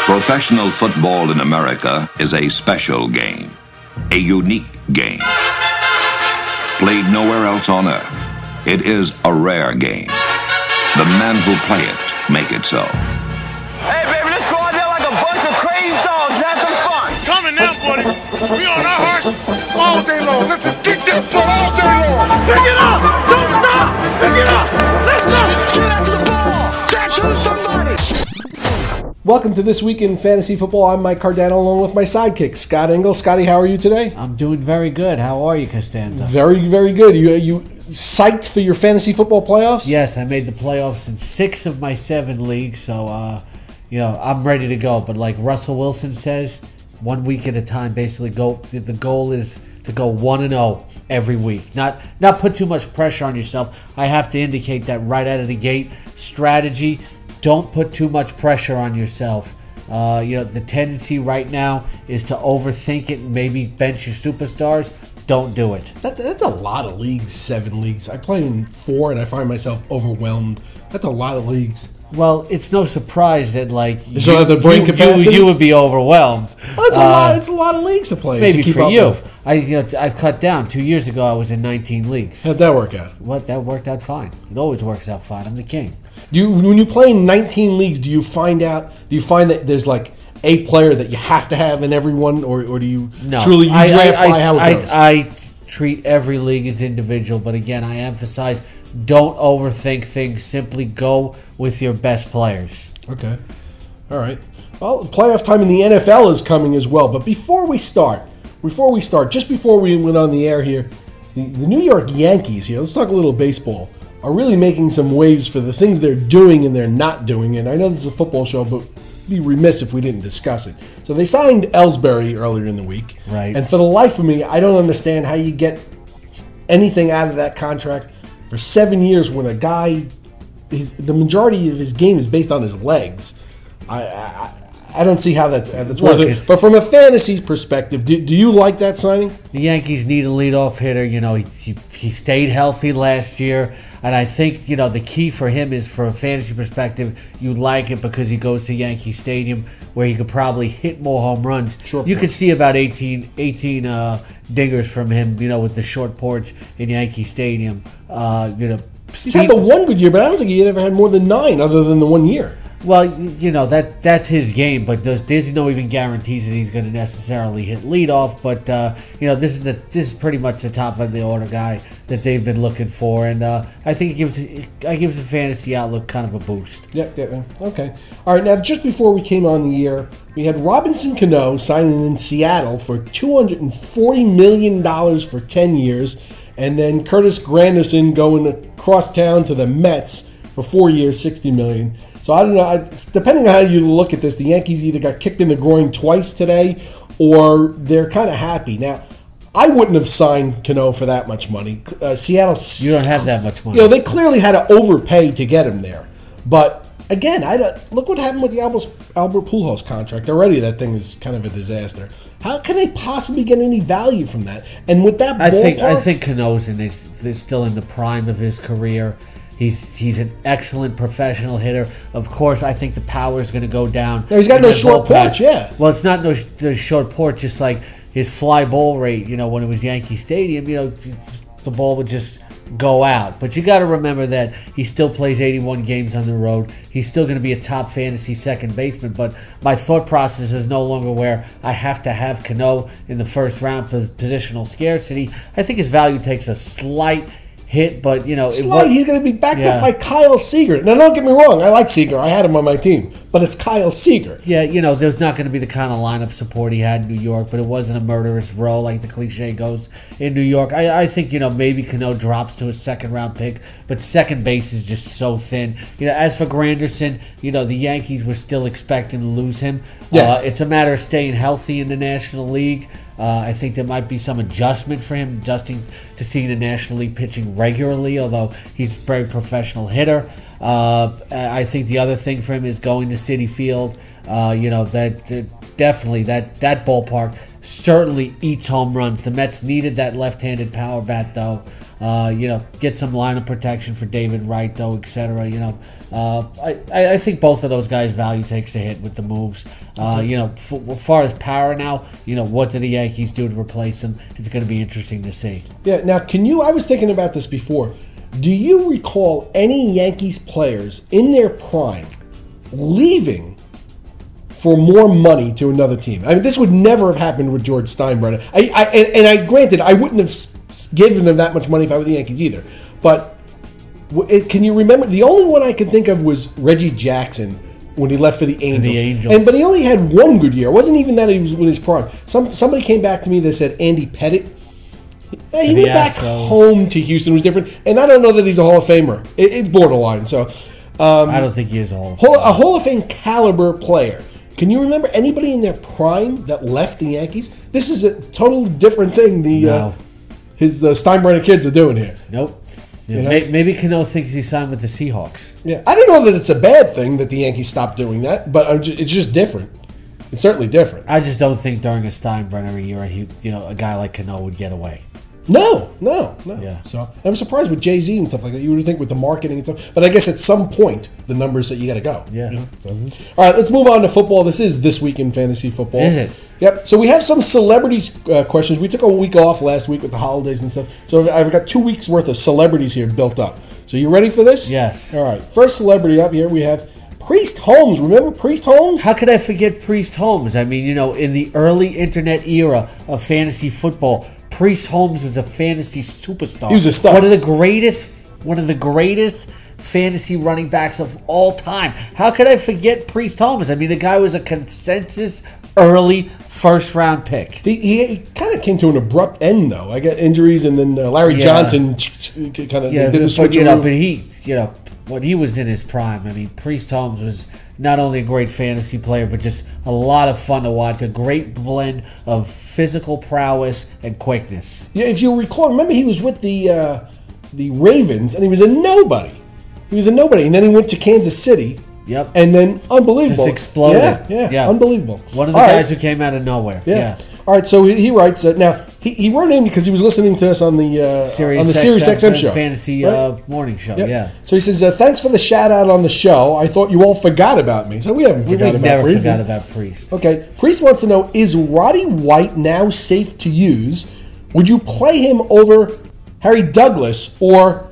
Professional football in America is a special game, a unique game. Played nowhere else on earth, it is a rare game. The men who play it make it so. Hey, baby, let's go out there like a bunch of crazy dogs and have some fun. Coming now, buddy. We on our horse all day long. Let's just kick that butt all day long. Pick it up. Don't stop. Pick it up. Let's go. Get after the ball. Back to somebody. Welcome to This Week in Fantasy Football. I'm Mike Cardano along with my sidekick, Scott Engel. Scotty, how are you today? I'm doing very good. How are you, Costanza? Very, very good. You psyched for your fantasy football playoffs? Yes, I made the playoffs in 6 of my 7 leagues, so I'm ready to go. But like Russell Wilson says, 1 week at a time. Basically, the goal is to go 1-0 every week. Not put too much pressure on yourself. I have to indicate that right out of the gate. Strategy: don't put too much pressure on yourself. The tendency right now is to overthink it and maybe bench your superstars. Don't do it. That's a lot of leagues, 7 leagues. I play in 4 and I find myself overwhelmed. That's a lot of leagues. Well, it's no surprise that you would be overwhelmed. Well, it's a lot of leagues to play. Maybe to keep for up you, with. I've cut down. 2 years ago, I was in 19 leagues. How'd that work out? That worked out fine. It always works out fine. I'm the king. When you play in 19 leagues, do you find that there's like a player that you have to have in every one, or do you truly draft by how it goes? I treat every league as individual, but again, I emphasize, don't overthink things. Simply go with your best players. Okay. All right. Well, playoff time in the NFL is coming as well. But before we start, just before we went on the air here, the New York Yankees here, let's talk a little baseball, are really making some waves for the things they're doing and they're not doing. And I know this is a football show, but it'd be remiss if we didn't discuss it. So they signed Ellsbury earlier in the week. Right. And for the life of me, I don't understand how you get anything out of that contract for 7 years when a guy, the majority of his game is based on his legs. I don't see how that's worth it. But from a fantasy perspective, do you like that signing? The Yankees need a leadoff hitter. He stayed healthy last year, and I think the key for him is, from a fantasy perspective, you like it because he goes to Yankee Stadium where he could probably hit more home runs. Sure. You could see about 18 dingers from him, with the short porch in Yankee Stadium. He's had the one good year, but I don't think he ever had more than 9 other than the 1 year. Well, that's his game, but there's no even guarantees that he's going to necessarily hit leadoff. But this is pretty much the top of the order guy that they've been looking for, and I think it gives the fantasy outlook kind of a boost. Yeah. Okay. All right. Now, just before we came on the air, we had Robinson Cano signing in Seattle for $240 million for 10 years, and then Curtis Granderson going across town to the Mets for 4 years, $60 million. So I don't know. Depending on how you look at this, the Yankees either got kicked in the groin twice today, or they're kind of happy. Now, I wouldn't have signed Cano for that much money. Seattle. You don't have that much money. They clearly had to overpay to get him there. But again, look what happened with the Albert Pujols contract. Already, that thing is kind of a disaster. How can they possibly get any value from that? And with that, I think Cano's is still in the prime of his career. He's an excellent professional hitter. Of course, I think the power is going to go down. No, he's got no short porch, yeah. Well, it's not no short porch, just like his fly ball rate, when it was Yankee Stadium, the ball would just go out. But you got to remember that he still plays 81 games on the road. He's still going to be a top fantasy second baseman. But my thought process is no longer where I have to have Cano in the first round for positional scarcity. I think his value takes a slight hit, but he's going to be backed up by Kyle Seager. Now, don't get me wrong, I like Seager. I had him on my team, but it's Kyle Seager. Yeah, there's not going to be the kind of lineup support he had in New York, but it wasn't a murderous row like the cliche goes in New York. I think maybe Cano drops to a second round pick, but second base is just so thin. As for Granderson, the Yankees were still expecting to lose him. Yeah. It's a matter of staying healthy in the National League. I think there might be some adjustment for him, adjusting to seeing the National League pitching regularly, although he's a very professional hitter. I think the other thing for him is going to Citi Field. definitely that ballpark certainly eats home runs. The Mets needed that left-handed power bat, though. Get some line of protection for David Wright, though, etc. I think both of those guys' value takes a hit with the moves. As far as power now, what do the Yankees do to replace him? It's going to be interesting to see. Yeah. Now, I was thinking about this before. Do you recall any Yankees players in their prime leaving for more money to another team? I mean, this would never have happened with George Steinbrenner. Granted, I wouldn't have given him that much money if I were the Yankees either. But can you remember? The only one I can think of was Reggie Jackson when he left for the Angels. But he only had one good year. It wasn't even that he was in his prime. Somebody came back to me that said Andy Pettitte. He went back home to Houston. It was different. And I don't know that he's a Hall of Famer. It's borderline. So I don't think he is a Hall of Famer. A Hall of Fame caliber player. Can you remember anybody in their prime that left the Yankees? This is a totally different thing his Steinbrenner kids are doing here. Nope. Yeah, maybe Cano thinks he signed with the Seahawks. Yeah, I don't know that it's a bad thing that the Yankees stopped doing that, but it's just different. It's certainly different. I just don't think during a Steinbrenner era, a guy like Cano would get away. No. Yeah. So I'm surprised with Jay-Z and stuff like that. You would think with the marketing and stuff, but I guess at some point the numbers that you got to go. Yeah. All right, let's move on to football. This is This Week in Fantasy Football. Is it? Yep. So we have some celebrities questions. We took a week off last week with the holidays and stuff. So I've got 2 weeks worth of celebrities here built up. So you ready for this? Yes. All right. First celebrity up here we have Priest Holmes. Remember Priest Holmes? How could I forget Priest Holmes? I mean, in the early internet era of fantasy football, Priest Holmes was a fantasy superstar. He was a star. One of the greatest fantasy running backs of all time. How could I forget Priest Holmes? I mean, the guy was a consensus early first-round pick. He kind of came to an abrupt end, though. I got injuries, and then Larry Johnson kind of did the switch. But when he was in his prime, I mean, Priest Holmes was not only a great fantasy player, but just a lot of fun to watch. A great blend of physical prowess and quickness. Yeah, if you recall, remember he was with the Ravens, and he was a nobody. And then he went to Kansas City. Yep. And then unbelievable. Just exploded. Yeah. Unbelievable. One of the guys who came out of nowhere. Yeah. All right, so he writes now he wrote in because he was listening to us on the Sirius XM show, fantasy morning show. Yep. Yeah. So he says, "Thanks for the shout out on the show. I thought you all forgot about me." So we haven't forgot about Priest. We've never forgot about Priest. Okay, Priest wants to know: is Roddy White now safe to use? Would you play him over Harry Douglas, or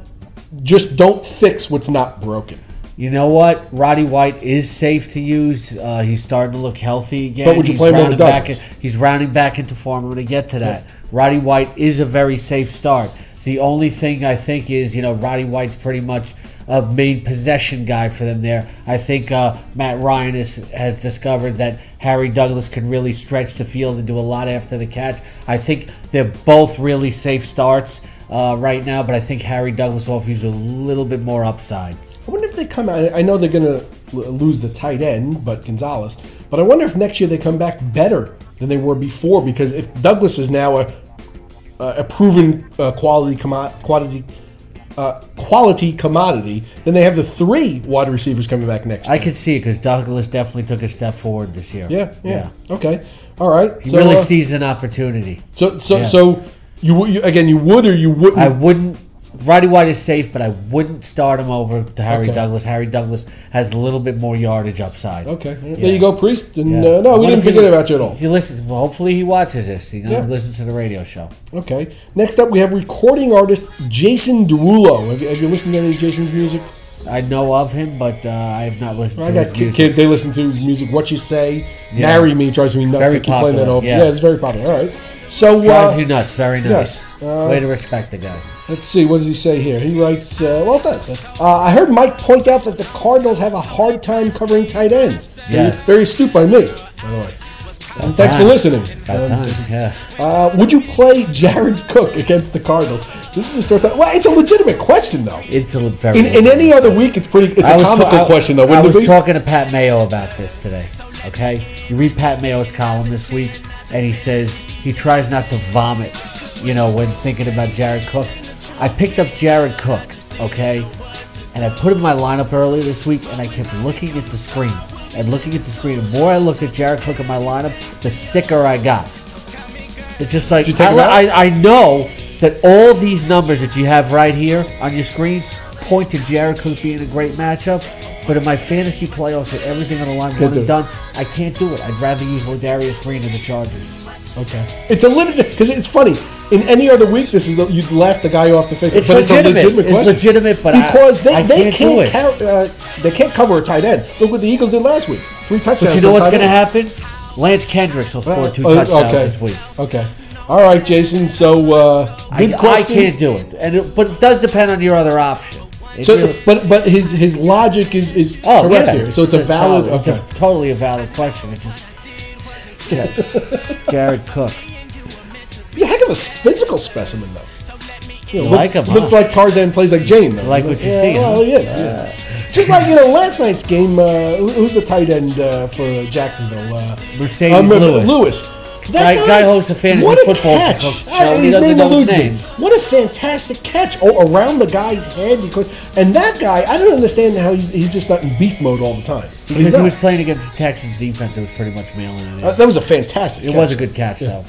just don't fix what's not broken? You know what? Roddy White is safe to use. He's starting to look healthy again. But would you play him over Douglas? He's rounding back into form. I'm going to get to that. Yeah. Roddy White is a very safe start. The only thing I think is, Roddy White's pretty much a main possession guy for them there. I think Matt Ryan has discovered that Harry Douglas can really stretch the field and do a lot after the catch. I think they're both really safe starts right now, but I think Harry Douglas offers a little bit more upside. I wonder if they come out. I know they're going to lose the tight end, but Gonzalez. But I wonder if next year they come back better than they were before. Because if Douglas is now a proven quality commodity, then they have the 3 wide receivers coming back next year. I could see it because Douglas definitely took a step forward this year. Yeah. Okay. All right. He really sees an opportunity. So you would or you wouldn't? I wouldn't. Roddy White is safe, but I wouldn't start him over to Harry Douglas. Harry Douglas has a little bit more yardage upside. Okay. There you go, Priest. And no, we didn't forget about you at all. Hopefully he watches this. Listens to the radio show. Okay. Next up, we have recording artist Jason Derulo. Have you listened to any of Jason's music? I know of him, but I have not listened to his music. I got kids, they listen to his music. What You Say, Marry Me, drives me nuts. Very popular. That over. Yeah, it's very popular. All right. So drives you nuts. Very nice. Yes. Way to respect the guy. Let's see. What does he say here? He writes, it does. I heard Mike point out that the Cardinals have a hard time covering tight ends. Yes. Very astute by me, by the way. Thanks for listening. Would you play Jared Cook against the Cardinals? This is it's a legitimate question, though. It's a very in any other week, it's a comical question, though. I was talking to Pat Mayo about this today. Okay, you read Pat Mayo's column this week, and he says he tries not to vomit, when thinking about Jared Cook. I picked up Jared Cook, okay, and I put him in my lineup earlier this week, and I kept looking at the screen. and looking at the screen, the more I looked at Jared Cook in my lineup, the sicker I got. It's just like, Did you take him out? I know that all these numbers that you have right here on your screen point to Jared Cook being a great matchup, but in my fantasy playoffs with everything on the line, one and done, I can't do it. I'd rather use Ladarius Green in the Chargers. Okay. It's a because it's funny. In any other week, you'd laugh the guy off the face. It's but legitimate. It's a legitimate question. It's legitimate, but because I they can't do can't they can't cover a tight end. Look what the Eagles did last week. 3 touchdowns. But you know what's going to happen? Lance Kendricks will score 2 touchdowns this week. Okay. All right, Jason. So good question. I can't do it, but it does depend on your other option. But his logic is correct here. So it's a valid. It's totally a valid question. It's just Jared Cook. Yeah, heck of a physical specimen, though. You like him, looks like Tarzan, plays like Jane, though. Like what you see. Well, he is. Just like, last night's game, who's the tight end for Jacksonville? Mercedes Lewis. That guy hosts a fantasy football show. He doesn't know his name. What a fantastic catch around the guy's head. And that guy, I don't understand how he's just not in beast mode all the time. Because he was playing against the Texans defense, it was pretty much mailing it. That was a fantastic catch. It was a good catch, though.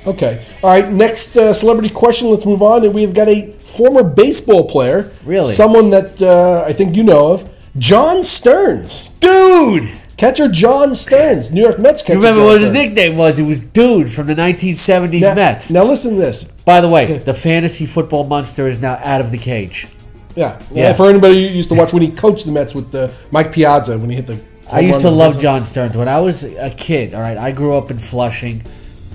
Okay. All right, next celebrity question. Let's move on. And we've got a former baseball player. Really? Someone that I think you know of. John Stearns. Dude! Catcher John Stearns, New York Mets catcher. You remember John what his Stearns. nickname was? It was Dude from the 1970s Mets. Now listen to this. By the way, the fantasy football monster is now out of the cage. Yeah. For anybody who used to watch when he coached the Mets with Mike Piazza when he hit the. I used to love John Stearns when I was a kid. All right, I grew up in Flushing,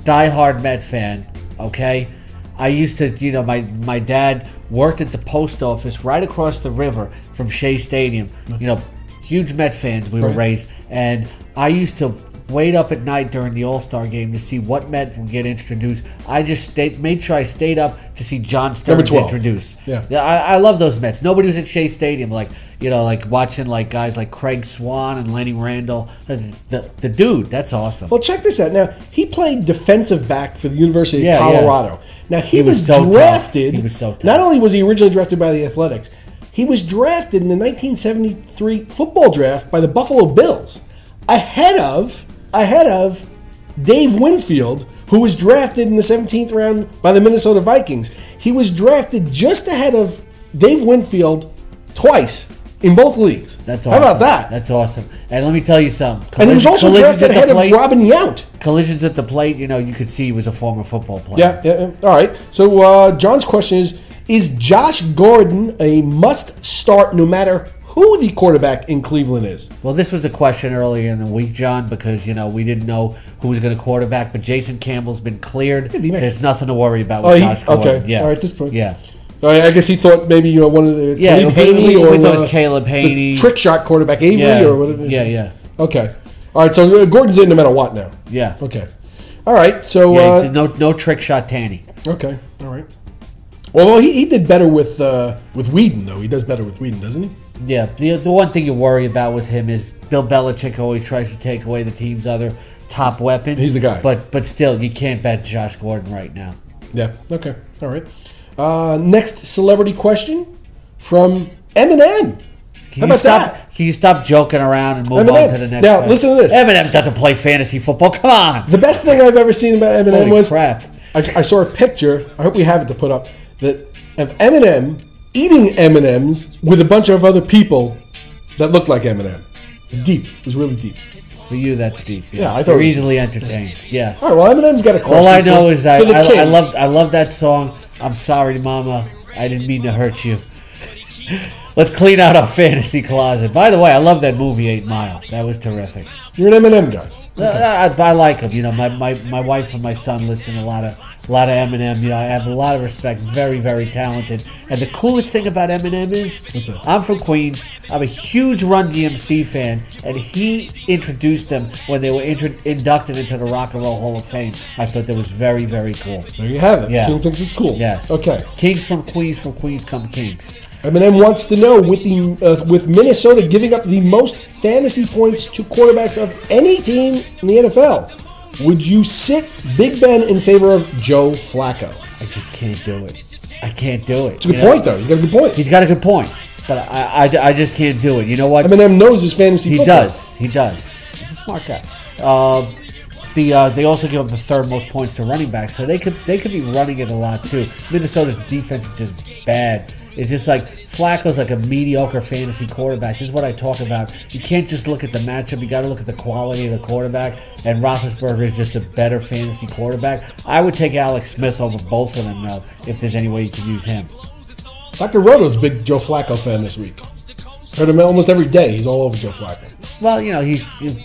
diehard Met fan. Okay, I used to, my dad worked at the post office right across the river from Shea Stadium. Huge Met fans we were raised, and I used to wait up at night during the All-Star game to see what Met would get introduced. I just made sure I stayed up to see John Stearns introduced. Yeah, I love those Mets. Nobody was at Shea Stadium like watching guys like Craig Swan and Lenny Randall. The dude, that's awesome. Well, check this out. Now he played defensive back for the University of Colorado. Now he was so drafted. Tough. He was so tough. Not only was he originally drafted by the Athletics, he was drafted in the 1973 football draft by the Buffalo Bills, ahead of Dave Winfield, who was drafted in the 17th round by the Minnesota Vikings. He was drafted just ahead of Dave Winfield twice in both leagues. That's awesome. How about that? That's awesome. And let me tell you something. And he was also drafted ahead of Robin Yount. Collisions at the plate, you could see he was a former football player. Yeah. All right. So John's question is Josh Gordon a must-start no matter who the quarterback in Cleveland is? Well, this was a question earlier in the week, John, because, we didn't know who was going to quarterback, but Jason Campbell's been cleared. There's nothing to worry about with Josh Gordon. Okay. Yeah. All right, at this point. Yeah. I guess he thought maybe one of the Caleb Haney or we thought it was Caleb Haney, the trick shot quarterback Avery or whatever. Yeah. Okay. All right. So Gordon's in no matter what now. Yeah. Okay. All right. So no trick shot Tanny. Okay. All right. Well, he did better with Whedon though. He does better with Whedon, doesn't he? Yeah. The one thing you worry about with him is Bill Belichick always tries to take away the team's other top weapon. He's the guy. But still, you can't bet Josh Gordon right now. Yeah. Okay. All right. Next celebrity question from Eminem. Can you stop joking around and move on to the next Now, listen to this. Eminem doesn't play fantasy football. Come on. The best thing I've ever seen about Eminem Holy was crap. I saw a picture. I hope we have it to put up of Eminem eating M&Ms with a bunch of other people that looked like Eminem. It was deep. It was really deep. For you, that's deep. Yes. Yeah, I thought They're easily entertained. Yes. All right. Well, Eminem's got a question. All I know is I king. love that song. I'm sorry, Mama. I didn't mean to hurt you. Let's clean out our fantasy closet. By the way, I love that movie 8 Mile. That was terrific. You're an Eminem guy. Okay. I like him. My wife and my son listen to a lot of Eminem. I have a lot of respect. Very, very talented. And the coolest thing about Eminem is, I'm from Queens. I'm a huge Run DMC fan, and he introduced them when they were inducted into the Rock and Roll Hall of Fame. I thought that was very, very cool. There you have it. Yeah. He thinks it's cool. Yes. Okay. Kings from Queens come Kings. Eminem wants to know, with Minnesota giving up the most fantasy points to quarterbacks of any team in the NFL, would you sit Big Ben in favor of Joe Flacco? I just can't do it. I can't do it. It's a good point, though. He's got a good point. He's got a good point. but I just can't do it. You know what? Eminem knows his fantasy football. He does. He's a smart guy. They also give up the third most points to running backs, so they could be running it a lot too. Minnesota's defense is just bad. It's just like Flacco's like a mediocre fantasy quarterback. This is what I talk about. You can't just look at the matchup. You got to look at the quality of the quarterback. And Roethlisberger is just a better fantasy quarterback. I would take Alex Smith over both of them though, if there's any way you can use him. Dr. Roto's a big Joe Flacco fan this week. Heard him almost every day. He's all over Joe Flacco. Well, he's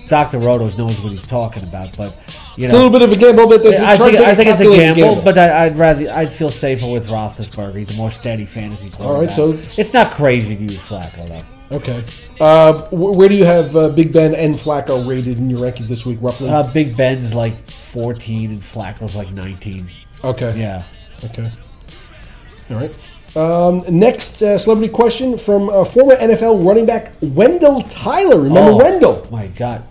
Dr. Rotos knows what he's talking about, but it's a little bit of a gamble. But I think it's a gamble. But I'd feel safer with Roethlisberger. He's a more steady fantasy quarterback. All right, so it's not crazy to use Flacco though. Okay, where do you have Big Ben and Flacco rated in your rankings this week, roughly? Big Ben's like 14 and Flacco's like 19. Okay. Yeah. Okay. All right. Next celebrity question from former NFL running back Wendell Tyler. Remember Wendell? My God.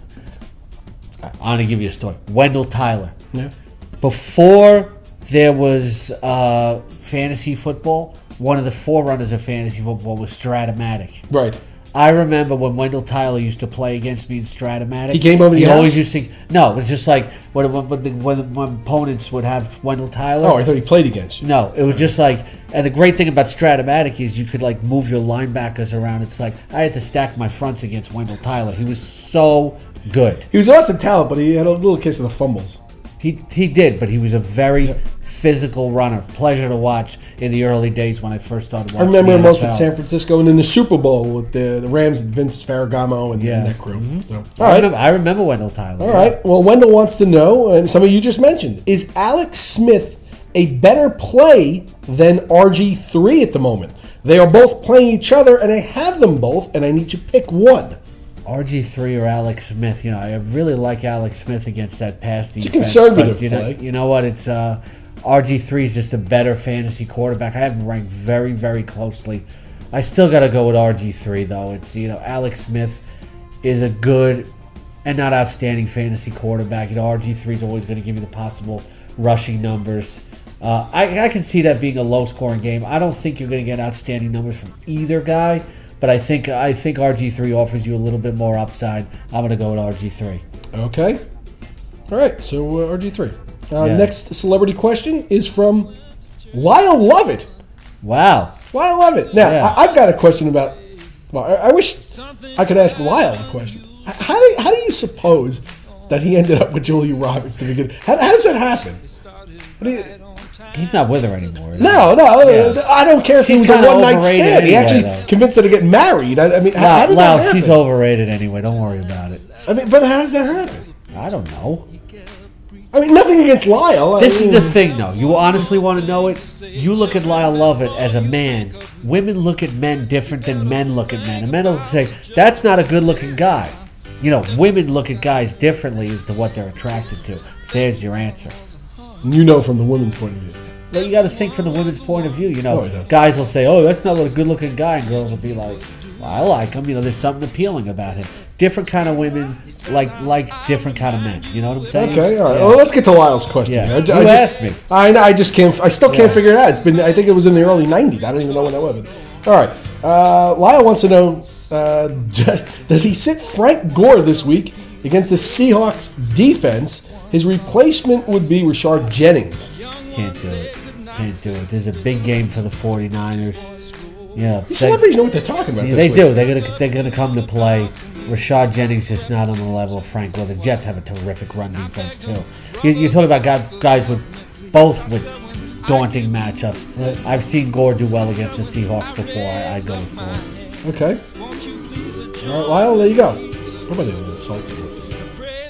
I'm going to give you a story. Wendell Tyler. Yeah. Before there was fantasy football, one of the forerunners of fantasy football was Stratomatic. Right. I remember when Wendell Tyler used to play against me in Stratomatic. He came over to your house? Always house? used to. No, it was just like when opponents would have Wendell Tyler. Oh, I thought he played against you. No, it was just like, and the great thing about Stratomatic is you could like move your linebackers around. It's like I had to stack my fronts against Wendell Tyler. He was so good. He was awesome talent, but he had a little case of the fumbles. He did, but he was a very physical runner. Pleasure to watch in the early days when I first started watching. I remember the most NFL. with San Francisco and in the Super Bowl with the Rams and Vince Ferragamo and that crew. Mm-hmm. So, all right. I remember Wendell Tyler. All right. Well, Wendell wants to know, and some of you just mentioned, is Alex Smith a better play than RG3 at the moment? They are both playing each other, and I have them both, and I need to pick one. RG3 or Alex Smith, I really like Alex Smith against that pass defense. It's a conservative but, play. You know what? It's RG3 is just a better fantasy quarterback. I have him ranked very, very closely. I still got to go with RG3 though. It's Alex Smith is a good and not outstanding fantasy quarterback. RG3 is always going to give you the possible rushing numbers. I can see that being a low-scoring game. I don't think you're going to get outstanding numbers from either guy. But I think RG3 offers you a little bit more upside. I'm going to go with RG3. Okay. All right, so RG3. Next celebrity question is from Lyle Lovett. Wow. Lyle Lovett. Now, I've got a question about... Well, I wish I could ask Lyle the question. How do you suppose that he ended up with Julia Roberts to begin? How does that happen? He's not with her anymore. No. Yeah. I don't care if he was a one-night stand. He actually convinced her to get married. I mean, how did that happen? She's overrated anyway. Don't worry about it. I mean, but how does that happen? I don't know. I mean, nothing against Lyle. This is the thing, though. You honestly want to know it? You look at Lyle Lovett as a man. Women look at men different than men look at men. And men will say, that's not a good-looking guy. Women look at guys differently as to what they're attracted to. There's your answer. From the women's point of view. Well, you got to think from the women's point of view. Guys will say, "Oh, that's not a good-looking guy," and girls will be like, "Well, I like him." There's something appealing about him. Different kind of women like different kind of men. You know what I'm saying? Okay, all right. Yeah. Well, let's get to Lyle's question. Yeah. You asked me. I still can't figure it out. It's been. I think it was in the early '90s. I don't even know when that was. But, all right. Lyle wants to know: does he sit Frank Gore this week against the Seahawks defense? His replacement would be Rashard Jennings. Can't do it. There's a big game for the 49ers. Yeah, these celebrities know what they're talking about. They do. They're gonna come to play. Rashard Jennings is not on the level of Frank Gore. The Jets have a terrific run defense too. You talk about guys with daunting matchups. Right. I've seen Gore do well against the Seahawks before. I'd go with Gore. Okay. All right, Lyle. There you go. Nobody was insulting with you.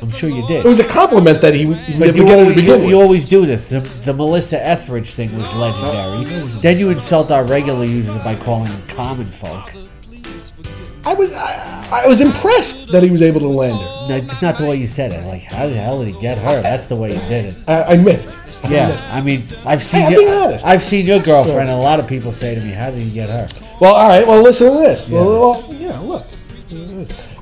I'm sure you did. It was a compliment that he was beginning to begin with. You always do this. The Melissa Etheridge thing was legendary. Then you insult our regular users by calling them common folk. I was impressed that he was able to land her. No, it's not the way you said it. Like, how the hell did he get her? That's the way you did it. I miffed. Yeah, I mean, I've seen. I'm being honest. I've seen your girlfriend, and a lot of people say to me, "How did he get her?" Well, all right. Well, listen to this. Yeah. Well, look.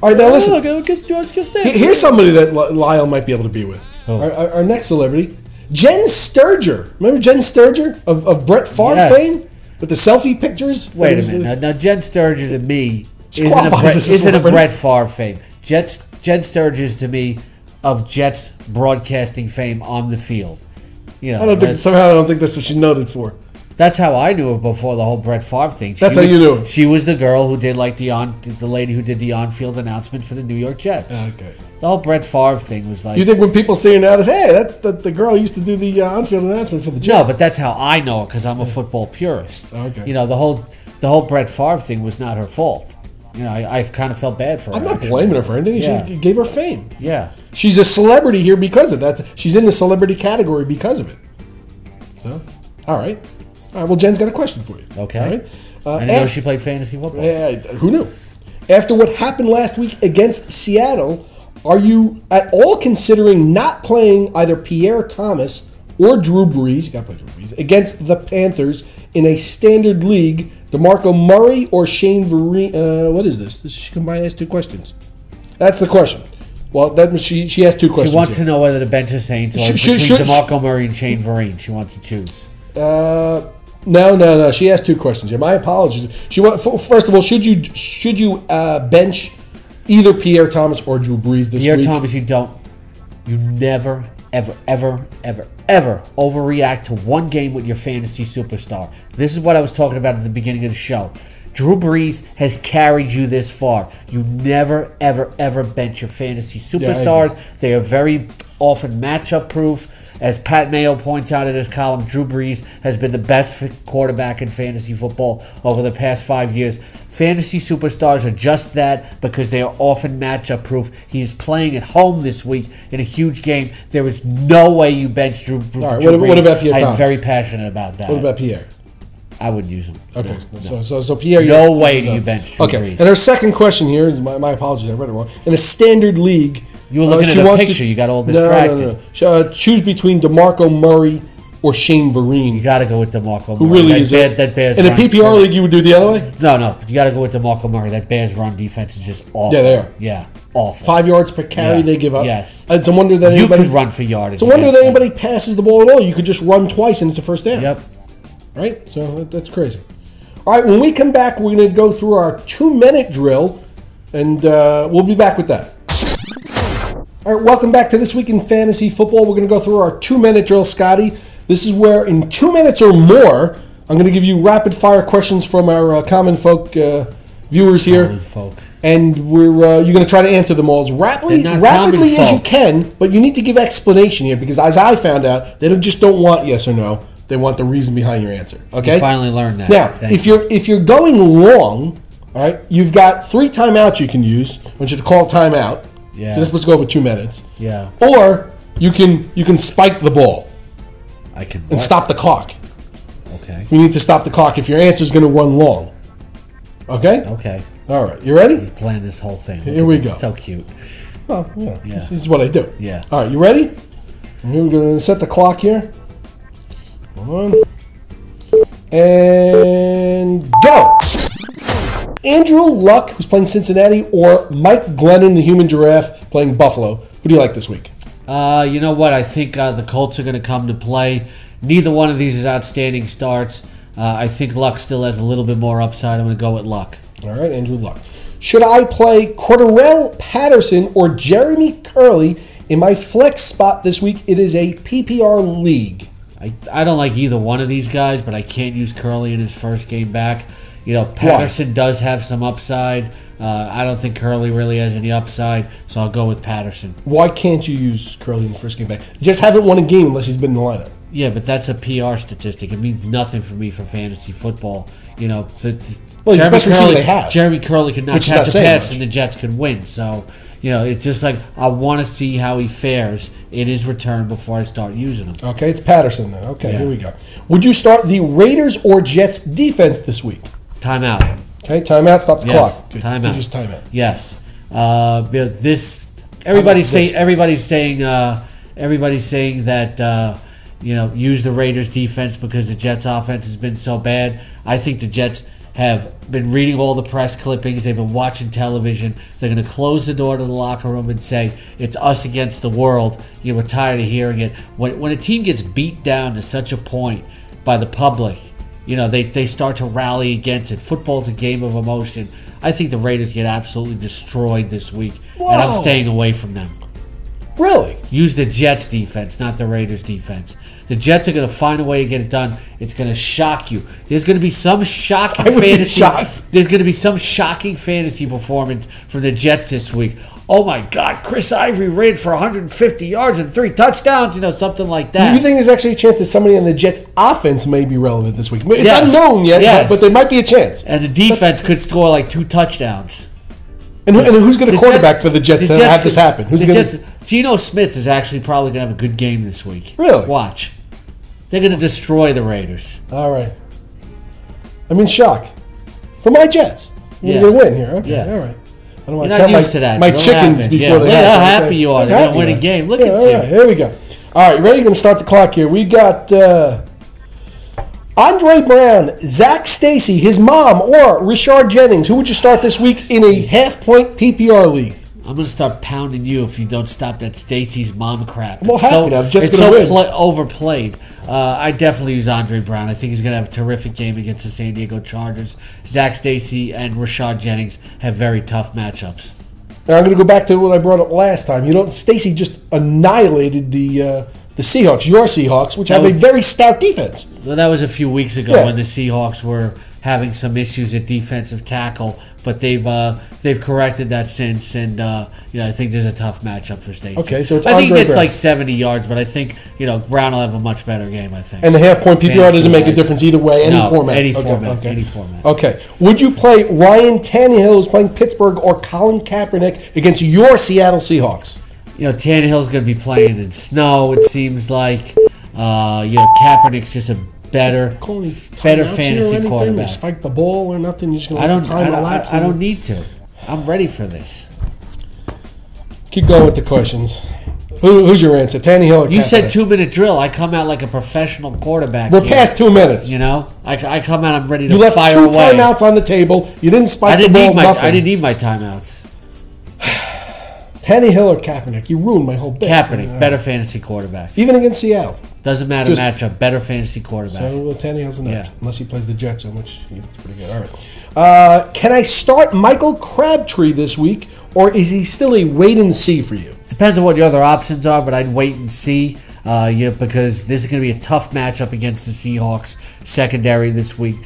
All right, now listen. Look, George Costanza. Here's somebody that Lyle might be able to be with. Oh. Our next celebrity, Jen Sturger. Remember Jen Sturger of Brett Favre fame? with the selfie pictures. Wait a minute. Now, Jen Sturgis to me qualifies as a isn't a celebrity. Brett Favre fame. Jen Sturgis to me of Jets broadcasting fame on the field. You know, I don't think that's what she's noted for. That's how I knew her before the whole Brett Favre thing. That's how you knew her. She was the girl who did like the lady who did the on-field announcement for the New York Jets. Okay. The whole Brett Favre thing was like. You think when people see her now, hey, that's the girl who used to do the on-field announcement for the Jets? No, but that's how I know her because I'm a football purist. Okay. You know, the whole Brett Favre thing was not her fault. You know, I kind of felt bad for her. I'm not actually. blaming her for anything. Yeah. She gave her fame. Yeah. She's a celebrity here because of that. She's in the celebrity category because of it. So, all right. Well, Jen's got a question for you. Okay. All right. I didn't know she played fantasy football. Who knew? After what happened last week against Seattle, are you at all considering not playing either Pierre Thomas or Drew Brees? You got to play Drew Brees against the Panthers in a standard league. DeMarco Murray or Shane Vereen? What is this? She combined has two questions. That's the question. Well, she has two questions. She wants here. to know whether the bench is Saints or between DeMarco Murray and Shane Vereen. She wants to choose. No. She has two questions here. My apologies. First of all, should you bench either Pierre Thomas or Drew Brees this Pierre week? Thomas, you never, ever overreact to one game with your fantasy superstar. This is what I was talking about at the beginning of the show. Drew Brees has carried you this far. You never, ever bench your fantasy superstars. They are very often matchup proof. As Pat Mayo points out in his column, Drew Brees has been the best quarterback in fantasy football over the past 5 years. Fantasy superstars are just that because they are often matchup proof. He is playing at home this week in a huge game. There is no way you bench Drew Brees. All right, what about Pierre Thomas? I'm very passionate about that. What about Pierre? I wouldn't use him. Okay, so Pierre. No way do you bench Drew Brees. And her second question here is my apologies. I read it wrong. In a standard league. You were looking at a picture. You got all distracted. No. Choose between DeMarco Murray or Shane Vereen. You got to go with DeMarco Murray. Who really is it? That Bears in a PPR league, you would do the other way? No. You got to go with DeMarco Murray. That Bears run defense is just awful. Yeah, they are. Yeah, awful. 5 yards per carry they give up. Yes. It's a wonder that you could run for yardage. It's a wonder that anybody passes the ball at all. You could just run twice and it's a first down. Yep. Right? So that's crazy. All right, when we come back, we're going to go through our 2-minute drill, and we'll be back with that. All right, welcome back to This Week in Fantasy Football. We're going to go through our 2-minute drill, Scotty. This is where in 2 minutes or more, I'm going to give you rapid-fire questions from our common folk viewers here. Common folk. And you're going to try to answer them all as rapidly as you can, but you need to give explanation here because as I found out, they just don't want yes or no. They want the reason behind your answer. Okay. You finally learned that. Now, if you're going long, all right, you've got 3 timeouts you can use. I want you to call timeout. Yeah. You're supposed to go for 2 minutes. Yeah. Or you can spike the ball. I can. And stop the clock. Okay. If you need to stop the clock, if your answer is going to run long. Okay. Okay. All right. You ready? You planned this whole thing. Here we go. So cute. Well, this is what I do. Yeah. All right. You ready? Here we're going to set the clock here. Hold on. And go. Andrew Luck, who's playing Cincinnati, or Mike Glennon, the human giraffe, playing Buffalo. Who do you like this week? You know what? I think the Colts are going to come to play. Neither one of these is outstanding starts. I think Luck still has a little bit more upside. I'm going to go with Luck. All right, Andrew Luck. Should I play Cordarrelle Patterson or Jeremy Curley in my flex spot this week? It is a PPR league. I don't like either one of these guys, but I can't use Curley in his first game back. You know, Patterson does have some upside. I don't think Curley really has any upside, so I'll go with Patterson. Why can't you use Curley in the first game back? You just haven't won a game unless he's been in the lineup. Yeah, but that's a PR statistic. It means nothing for me for fantasy football. You know, well, he's the best receiver they have. Jeremy Curley could not catch a pass, and the Jets could win. So, you know, it's just like I want to see how he fares in his return before I start using him. Okay, it's Patterson then. Okay, Here we go. Would you start the Raiders or Jets defense this week? Timeout. Okay, timeout. Stop the clock. Good. Timeout. Just timeout. Yes. Everybody's saying that use the Raiders defense because the Jets offense has been so bad. I think the Jets have been reading all the press clippings. They've been watching television. They're going to close the door to the locker room and say, it's us against the world. You were tired of hearing it. When a team gets beat down to such a point by the public, they start to rally against it. Football's a game of emotion. I think the Raiders get absolutely destroyed this week, and I'm staying away from them. Really? Use the Jets defense, not the Raiders defense. The Jets are going to find a way to get it done. It's going to shock you. There's going to be some shocking fantasy. There's going to be some shocking fantasy performance from the Jets this week. Oh my God, Chris Ivory ran for 150 yards and 3 touchdowns, something like that. Do you think there's actually a chance that somebody on the Jets offense may be relevant this week? It's unknown yet, but there might be a chance. And the defense could score like 2 touchdowns. And who's going to quarterback for the Jets to have this happen? Geno Smith is actually probably going to have a good game this week. Really? Watch. They're going to destroy the Raiders. All right. I'm in shock. For my Jets. We're going to win here. Okay, all right. I don't want You're to not count used to that. my chickens before they hatch. Look how hatch. happy you are. They're going to win a game. Look at you. All right, here we go. All right, ready? Going to start the clock here. We got Andre Brown, Zach Stacy, his mom, or Richard Jennings. Who would you start this week in a half-point PPR league? I'm going to start pounding you if you don't stop that Stacy's mom crap. Well, it's so overplayed. I definitely use Andre Brown. I think he's going to have a terrific game against the San Diego Chargers. Zach Stacy and Rashad Jennings have very tough matchups. Now I'm going to go back to what I brought up last time. Stacy just annihilated the Seahawks, your Seahawks, which have a very stout defense. Well, that was a few weeks ago when the Seahawks were having some issues at defensive tackle, but they've corrected that since, and I think there's a tough matchup for Stacy. Okay, so I think it's like 70 yards, but I think Brown will have a much better game. I think. And the half-point PPR doesn't make a difference either way, any format. Any format. Okay, would you play Ryan Tannehill, who's playing Pittsburgh, or Colin Kaepernick against your Seattle Seahawks? Tannehill's going to be playing in snow. It seems like Kaepernick's just a better fantasy quarterback. Spike the ball or nothing. You're just going to let the time elapse. I don't need to. I'm ready for this. Keep going with the questions. Who's your answer? Tannehill or Kaepernick? You said 2-minute drill. I come out like a professional quarterback. We're past 2 minutes. I come out. I'm ready to You fire away. left 2 timeouts on the table. You didn't spike the ball. I didn't need my timeouts. Tannehill or Kaepernick? You ruined my whole thing. Kaepernick, better fantasy quarterback. Even against Seattle. Doesn't matter matchup. Better fantasy quarterback. So Tannehill's an option, unless he plays the Jets, which he looks pretty good. All right. Can I start Michael Crabtree this week, or is he still a wait and see for you? Depends on what your other options are, but I'd wait and see. Because this is going to be a tough matchup against the Seahawks secondary this week.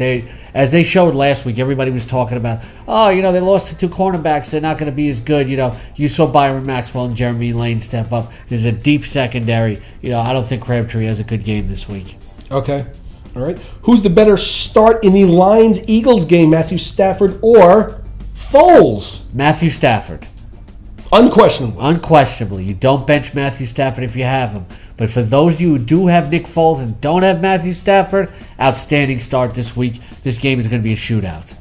As they showed last week, everybody was talking about, they lost to 2 cornerbacks. They're not going to be as good. You saw Byron Maxwell and Jeremy Lane step up. There's a deep secondary. I don't think Crabtree has a good game this week. Okay. All right. Who's the better start in the Lions-Eagles game, Matthew Stafford or Foles? Matthew Stafford. Unquestionably. You don't bench Matthew Stafford if you have him. But for those of you who do have Nick Foles and don't have Matthew Stafford, outstanding start this week. This game is going to be a shootout.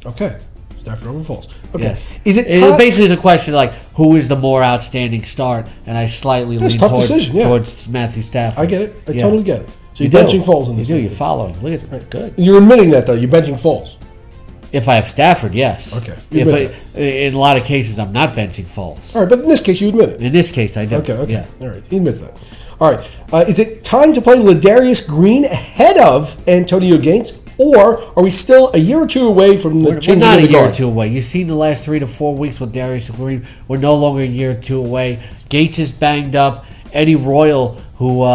Okay. Stafford over Foles. Okay. Yes. It basically is a question like, who is the more outstanding start? And I slightly lean towards Matthew Stafford. I get it. I totally get it. So you're benching Foles in this. You're following. Look at that. Good. You're admitting that, though. You're benching Foles. If I have Stafford, yes. Okay. In a lot of cases, I'm not benching Foles. All right, but in this case, you admit it. In this case, I do. Okay. Yeah. All right, he admits that. All right. Is it time to play Ladarius Green ahead of Antonio Gates, or are we still a year or two away from the changing of the guard? We're not a year or two away. You've seen the last 3 to 4 weeks with Darius Green. We're no longer a year or two away. Gates is banged up. Eddie Royal, who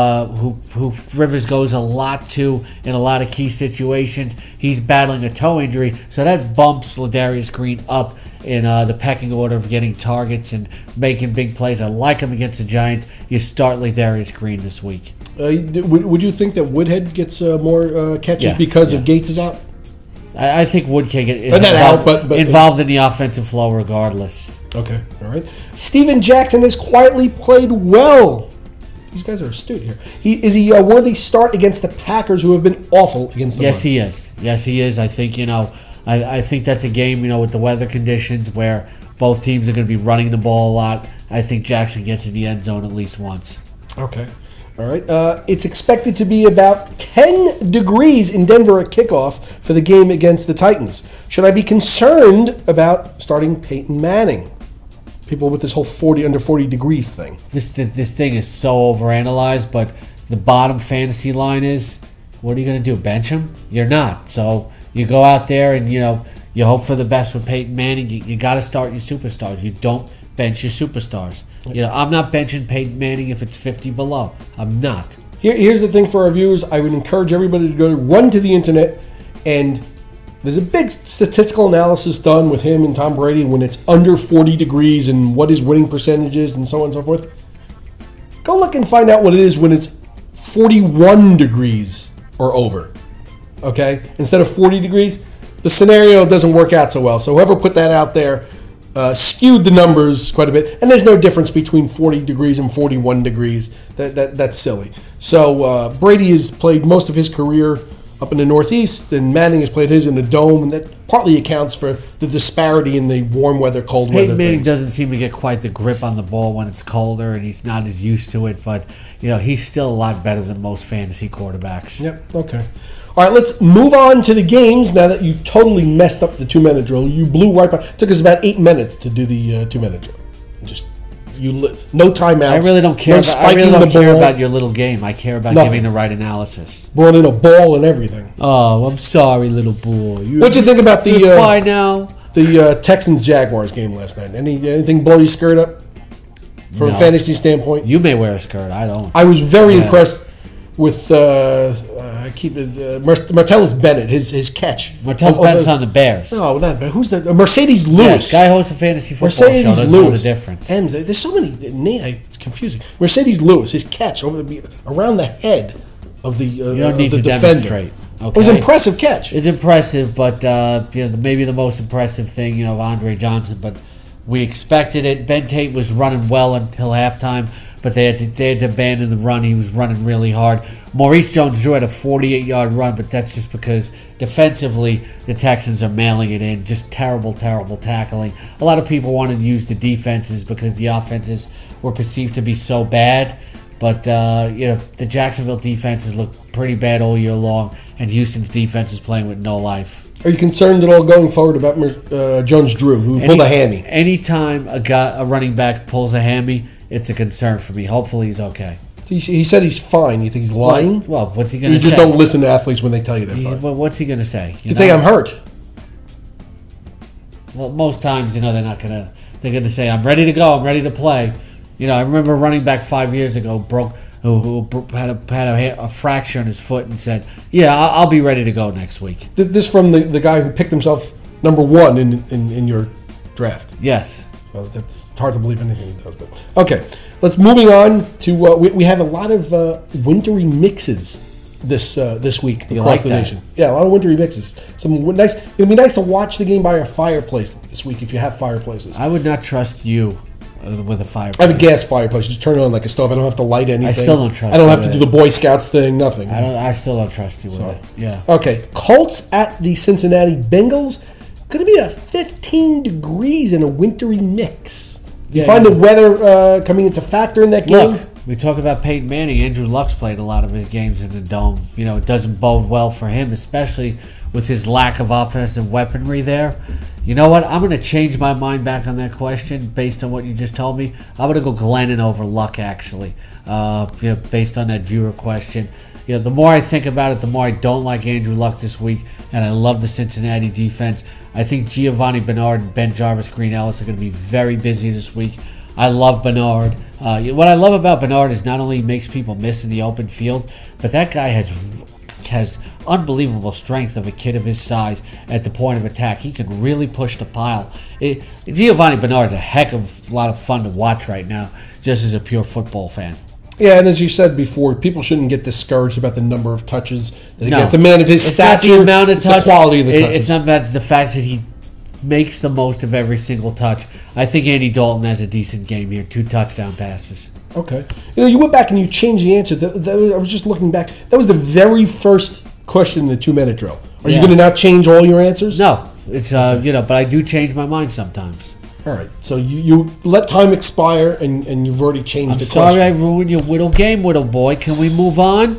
Rivers goes a lot to in a lot of key situations, he's battling a toe injury, so that bumps Ladarius Green up in the pecking order of getting targets and making big plays. I like him against the Giants. You start Ladarius Green this week. Would you think that Woodhead gets more catches because of Gates is out? I think Woodhead is involved in the offensive flow regardless. Okay, all right. Steven Jackson has quietly played well. These guys are astute here. Is he a worthy start against the Packers, who have been awful against the run? He is. Yes, he is. I think I think that's a game with the weather conditions where both teams are going to be running the ball a lot. I think Jackson gets in the end zone at least once. Okay. All right. It's expected to be about 10 degrees in Denver at kickoff for the game against the Titans. Should I be concerned about starting Peyton Manning? People with this whole under 40 degrees thing. This thing is so overanalyzed, but the bottom fantasy line is what are you going to do? Bench him? You're not. So you go out there and, you hope for the best with Peyton Manning. You got to start your superstars. You don't bench your superstars. I'm not benching Peyton Manning if it's 50 below. I'm not. Here's the thing for our viewers. I would encourage everybody to run to the internet, and there's a big statistical analysis done with him and Tom Brady when it's under 40 degrees and what his winning percentage is and so on and so forth. Go look and find out what it is when it's 41 degrees or over. Okay? Instead of 40 degrees, the scenario doesn't work out so well. So whoever put that out there skewed the numbers quite a bit. And there's no difference between 40 degrees and 41 degrees. That's silly. So Brady has played most of his career up in the Northeast, and Manning has played his in the Dome, and that partly accounts for the disparity in the warm weather, cold weather Peyton Manning things. doesn't seem to get quite the grip on the ball when it's colder, and he's not as used to it, but he's still a lot better than most fantasy quarterbacks. Yep, okay. All right, let's move on to the games now that you totally messed up the 2-minute drill. You blew right by. It took us about 8 minutes to do the 2-minute drill. Just no timeouts. I really don't care. No About your little game. I care about giving the right analysis. Brought in a ball and everything. Oh, I'm sorry, little boy. What'd you think about the cry now? The Texans Jaguars game last night? Anything blow your skirt up from a fantasy standpoint? You may wear a skirt. I don't. I was very impressed with Martellus Bennett, his catch. Martellus Bennett's on the Bears. No, not Who's the Mercedes Lewis? Yes, guy hosts a fantasy football Mercedes show. Doesn't know the difference. And there's so many names. It's confusing. Mercedes Lewis, his catch around the head of the you don't need the to defender. Demonstrate. Okay. It was an impressive catch. It's impressive, but maybe the most impressive thing, of Andre Johnson, but we expected it. Ben Tate was running well until halftime, but they had to abandon the run. He was running really hard. Maurice Jones-Drew had a 48-yard run, but that's just because defensively the Texans are mailing it in. Just terrible, terrible tackling. A lot of people wanted to use the defenses because the offenses were perceived to be so bad. But, the Jacksonville defenses look pretty bad all year long, and Houston's defense is playing with no life. Are you concerned at all going forward about Jones-Drew, who pulled a hammy? Anytime a running back pulls a hammy, it's a concern for me. Hopefully he's okay. He said he's fine. You think he's lying? Well, what's he going to say? You just don't listen to athletes when they tell you they're fine. Well, what's he going to say? You say I'm hurt. Well, most times, they're not going to. They're going to say, I'm ready to go. I'm ready to play. I remember a running back 5 years ago who had a fracture in his foot and said, "Yeah, I'll be ready to go next week." This from the guy who picked himself number 1 in your draft. Yes. So it's hard to believe anything he does. But okay, let's moving on to we have a lot of wintry mixes this week across the nation. Yeah, a lot of wintry mixes. Some nice. It'd be nice to watch the game by a fireplace this week if you have fireplaces. I would not trust you with a fireplace. I have a gas fireplace. Just turn it on like a stove. I don't have to light anything. I still don't trust. I don't have to do the Boy Scouts thing. Nothing. I still don't trust you with it. Yeah. Okay. Colts at the Cincinnati Bengals. Going to be 15 degrees in a wintry mix. You find the weather coming into factor in that game? Look, we talk about Peyton Manning. Andrew Luck's played a lot of his games in the Dome. It doesn't bode well for him, especially with his lack of offensive weaponry there. You know what? I'm going to change my mind back on that question based on what you just told me. I'm going to go Glennon over Luck, actually, based on that viewer question. The more I think about it, the more I don't like Andrew Luck this week, and I love the Cincinnati defense. I think Giovanni Bernard and Ben Jarvis Green Ellis are going to be very busy this week. I love Bernard. What I love about Bernard is not only he makes people miss in the open field, but that guy has unbelievable strength of a kid of his size at the point of attack. He can really push the pile. Giovanni Bernard is a heck of a lot of fun to watch right now, just as a pure football fan. Yeah, and as you said before, people shouldn't get discouraged about the number of touches that he gets. A man of his stature, not the amount of the quality of the touches. It's not about the fact that he makes the most of every single touch. I think Andy Dalton has a decent game here. 2 touchdown passes. Okay. You went back and you changed the answer. I was just looking back. That was the very first question in the 2-minute drill. Are you going to now change all your answers? No. It's but I do change my mind sometimes. All right. So you let time expire and you've already changed the question. I'm sorry I ruined your Whittle game, Whittle boy. Can we move on?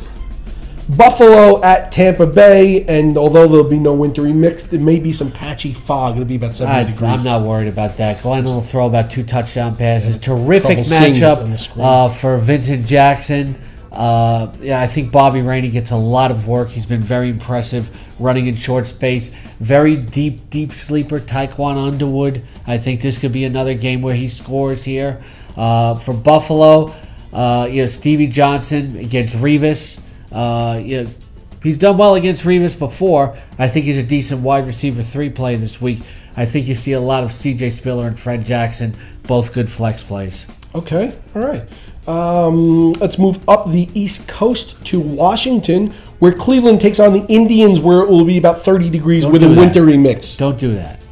Buffalo at Tampa Bay, and although there'll be no wintry mix, there may be some patchy fog. It'll be about 70 degrees. I'm not worried about that. Glenn will throw about 2 touchdown passes. Terrific matchup for Vincent Jackson Yeah, I think Bobby Rainey gets a lot of work. He's been very impressive running in short space. Very deep sleeper, Taekwon Underwood. I think this could be another game where he scores here. For Buffalo, Stevie Johnson against Revis. He's done well against Revis before. I think he's a decent wide receiver 3 play this week. I think you see a lot of C.J. Spiller and Fred Jackson, both good flex plays. Okay, all right. Let's move up the East Coast to Washington, where Cleveland takes on the Indians, where it will be about 30 degrees with a wintry mix. Don't do that.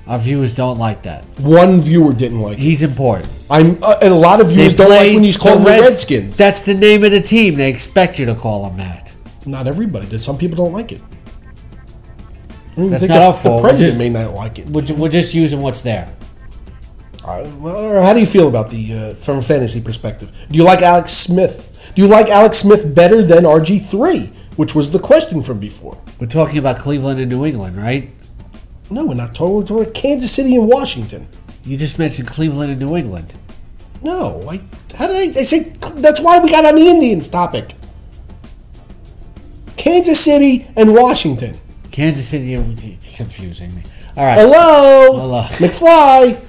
Our viewers don't like that. One viewer didn't like it. He's important. And a lot of viewers don't like when you call them the Redskins. That's the name of the team. They expect you to call them that. Not everybody does. Some people don't like it. That's not our fault. The president may not like it. We're just using what's there. Well, how do you feel about the from a fantasy perspective? Do you like Alex Smith? Do you like Alex Smith better than RG3, which was the question from before? We're talking about Cleveland and New England, right? No, we're not talking. We're talking about Kansas City and Washington. You just mentioned Cleveland and New England. No, how did I say? That's why we got on the Indians topic. Kansas City and Washington. Kansas City is confusing me. All right. Hello. McFly.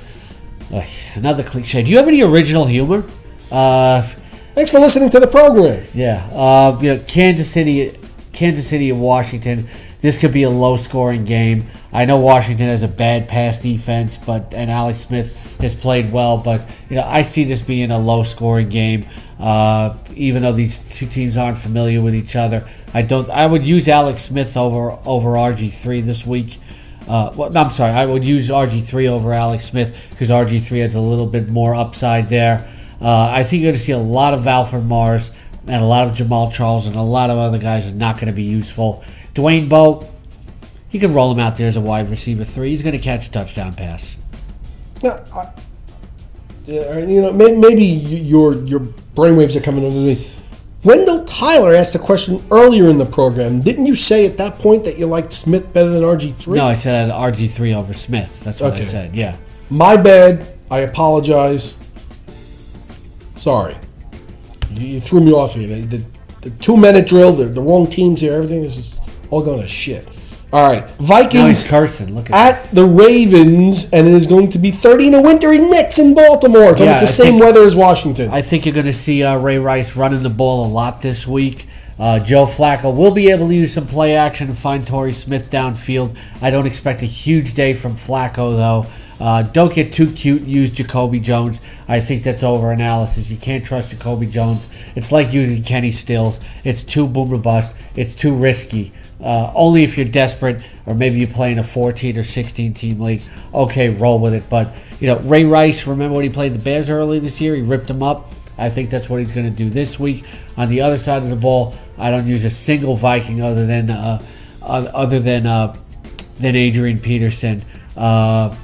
Another cliche. Do you have any original humor? Thanks for listening to the program. Yeah. Kansas City and Washington. This could be a low-scoring game. I know Washington has a bad pass defense, and Alex Smith has played well, but I see this being a low-scoring game. Even though these two teams aren't familiar with each other, I would use Alex Smith over RG3 this week. I would use RG3 over Alex Smith because RG3 has a little bit more upside there. I think you're going to see a lot of Alfred Morris and a lot of Jamal Charles and a lot of other guys are not going to be useful. Dwayne Bowe, he can roll him out there as a wide receiver 3. He's going to catch a touchdown pass. Now, maybe your brainwaves are coming over me. Wendell Tyler asked a question earlier in the program. Didn't you say at that point that you liked Smith better than RG3? No, I said RG3 over Smith. That's what I said, yeah. My bad. I apologize. Sorry. You threw me off here. The 2-minute drill, the wrong teams here, everything is just all going to shit. All right. Vikings now he's cursing. Look at this. The Ravens, and it is going to be 30 in a wintry mix in Baltimore. It's almost the same weather as Washington. I think you're going to see Ray Rice running the ball a lot this week. Joe Flacco will be able to use some play action and find Torrey Smith downfield. I don't expect a huge day from Flacco, though. Don't get too cute and use Jacoby Jones. I think that's over-analysis. You can't trust Jacoby Jones. It's like using Kenny Stills. It's too boom or bust. It's too risky. Only if you're desperate or maybe you're playing a 14 or 16 team league. Okay, roll with it. But, Ray Rice, remember when he played the Bears early this year? He ripped them up. I think that's what he's going to do this week. On the other side of the ball, I don't use a single Viking other than Adrian Peterson. I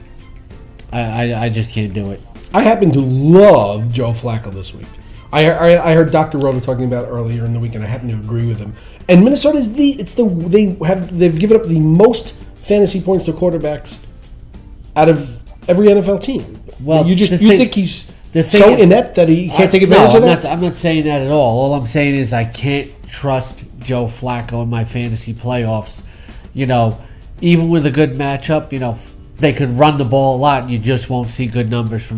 just can't do it. I happen to love Joe Flacco this week. I heard Dr. Roto talking about it earlier in the week, and I happen to agree with him. And Minnesota is they've given up the most fantasy points to quarterbacks out of every NFL team. Well, you think he's so inept that he can't take advantage of that? I'm not saying that at all. All I'm saying is I can't trust Joe Flacco in my fantasy playoffs. Even with a good matchup, they could run the ball a lot, and you just won't see good numbers from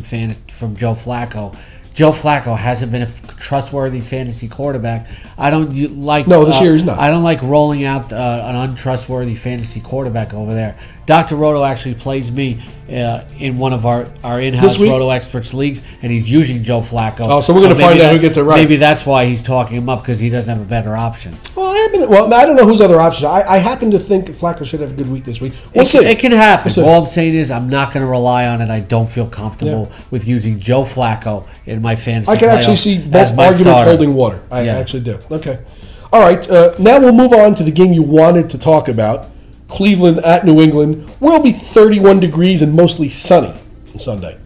Joe Flacco. Joe Flacco hasn't been a trustworthy fantasy quarterback. I don't like. No, this year he's not. I don't like rolling out an untrustworthy fantasy quarterback over there. Dr. Roto actually plays me in one of our in-house RotoExperts leagues, and he's using Joe Flacco. Oh, so we're going to find out who gets it right. Maybe that's why he's talking him up, because he doesn't have a better option. Well, I don't know whose other options. I happen to think Flacco should have a good week this week. We'll see. It can happen. All I'm saying is I'm not going to rely on it. I don't feel comfortable with using Joe Flacco in my fantasy. I can actually see both arguments holding water. I actually do. Okay. All right. Now we'll move on to the game you wanted to talk about. Cleveland at New England. Where it'll be 31 degrees and mostly sunny on Sunday.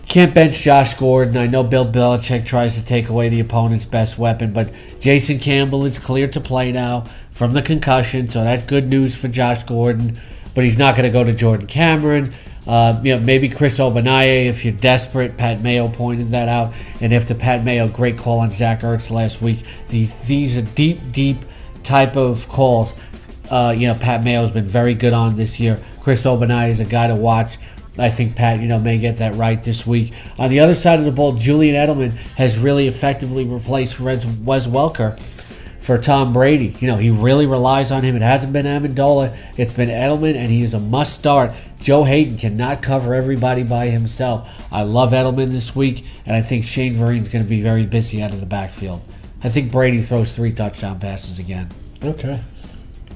Can't bench Josh Gordon. I know Bill Belichick tries to take away the opponent's best weapon, but Jason Campbell is clear to play now from the concussion, so that's good news for Josh Gordon. But he's not going to go to Jordan Cameron. Maybe Chris Obanaya if you're desperate. Pat Mayo pointed that out. And after Pat Mayo, great call on Zach Ertz last week. These are deep type of calls. Pat Mayo's been very good on this year. Chris Obanaya is a guy to watch. I think Pat, may get that right this week. On the other side of the ball, Julian Edelman has really effectively replaced Wes Welker for Tom Brady. He really relies on him. It hasn't been Amendola. It's been Edelman, and he is a must-start. Joe Hayden cannot cover everybody by himself. I love Edelman this week, and I think Shane Vereen's going to be very busy out of the backfield. I think Brady throws 3 touchdown passes again. Okay.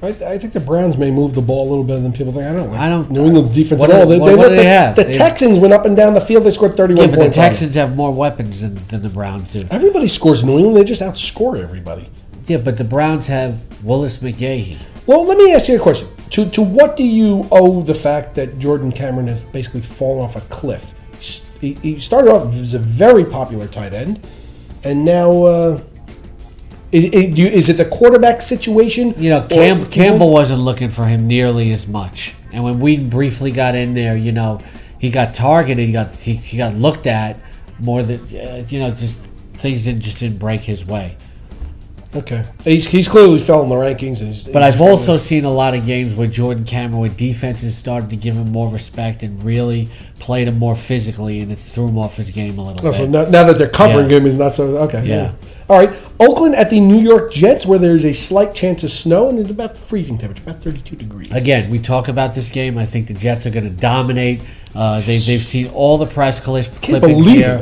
I think the Browns may move the ball a little better than people think. I don't. New England's defense what at all. do they have? The Texans went up and down the field. They scored 31 points. Yeah, but the Texans have more weapons than the Browns do. Everybody scores in New England. They just outscore everybody. Yeah, but the Browns have Willis McGahee. Well, let me ask you a question. To what do you owe the fact that Jordan Cameron has basically fallen off a cliff? He started off as a very popular tight end, and now... Is it the quarterback situation? Campbell wasn't looking for him nearly as much. And when Whedon briefly got in there, he got targeted. He got looked at more than just things didn't break his way. Okay, he's clearly fell in the rankings. But I've also seen a lot of games where Jordan Cameron, where defenses started to give him more respect and really played him more physically, and it threw him off his game a little bit. So now that they're covering him, is not so okay. Yeah. All right, Oakland at the New York Jets, where there's a slight chance of snow, and it's about freezing temperature, about 32 degrees. Again, we talk about this game. I think the Jets are going to dominate. They've seen all the press clippings here,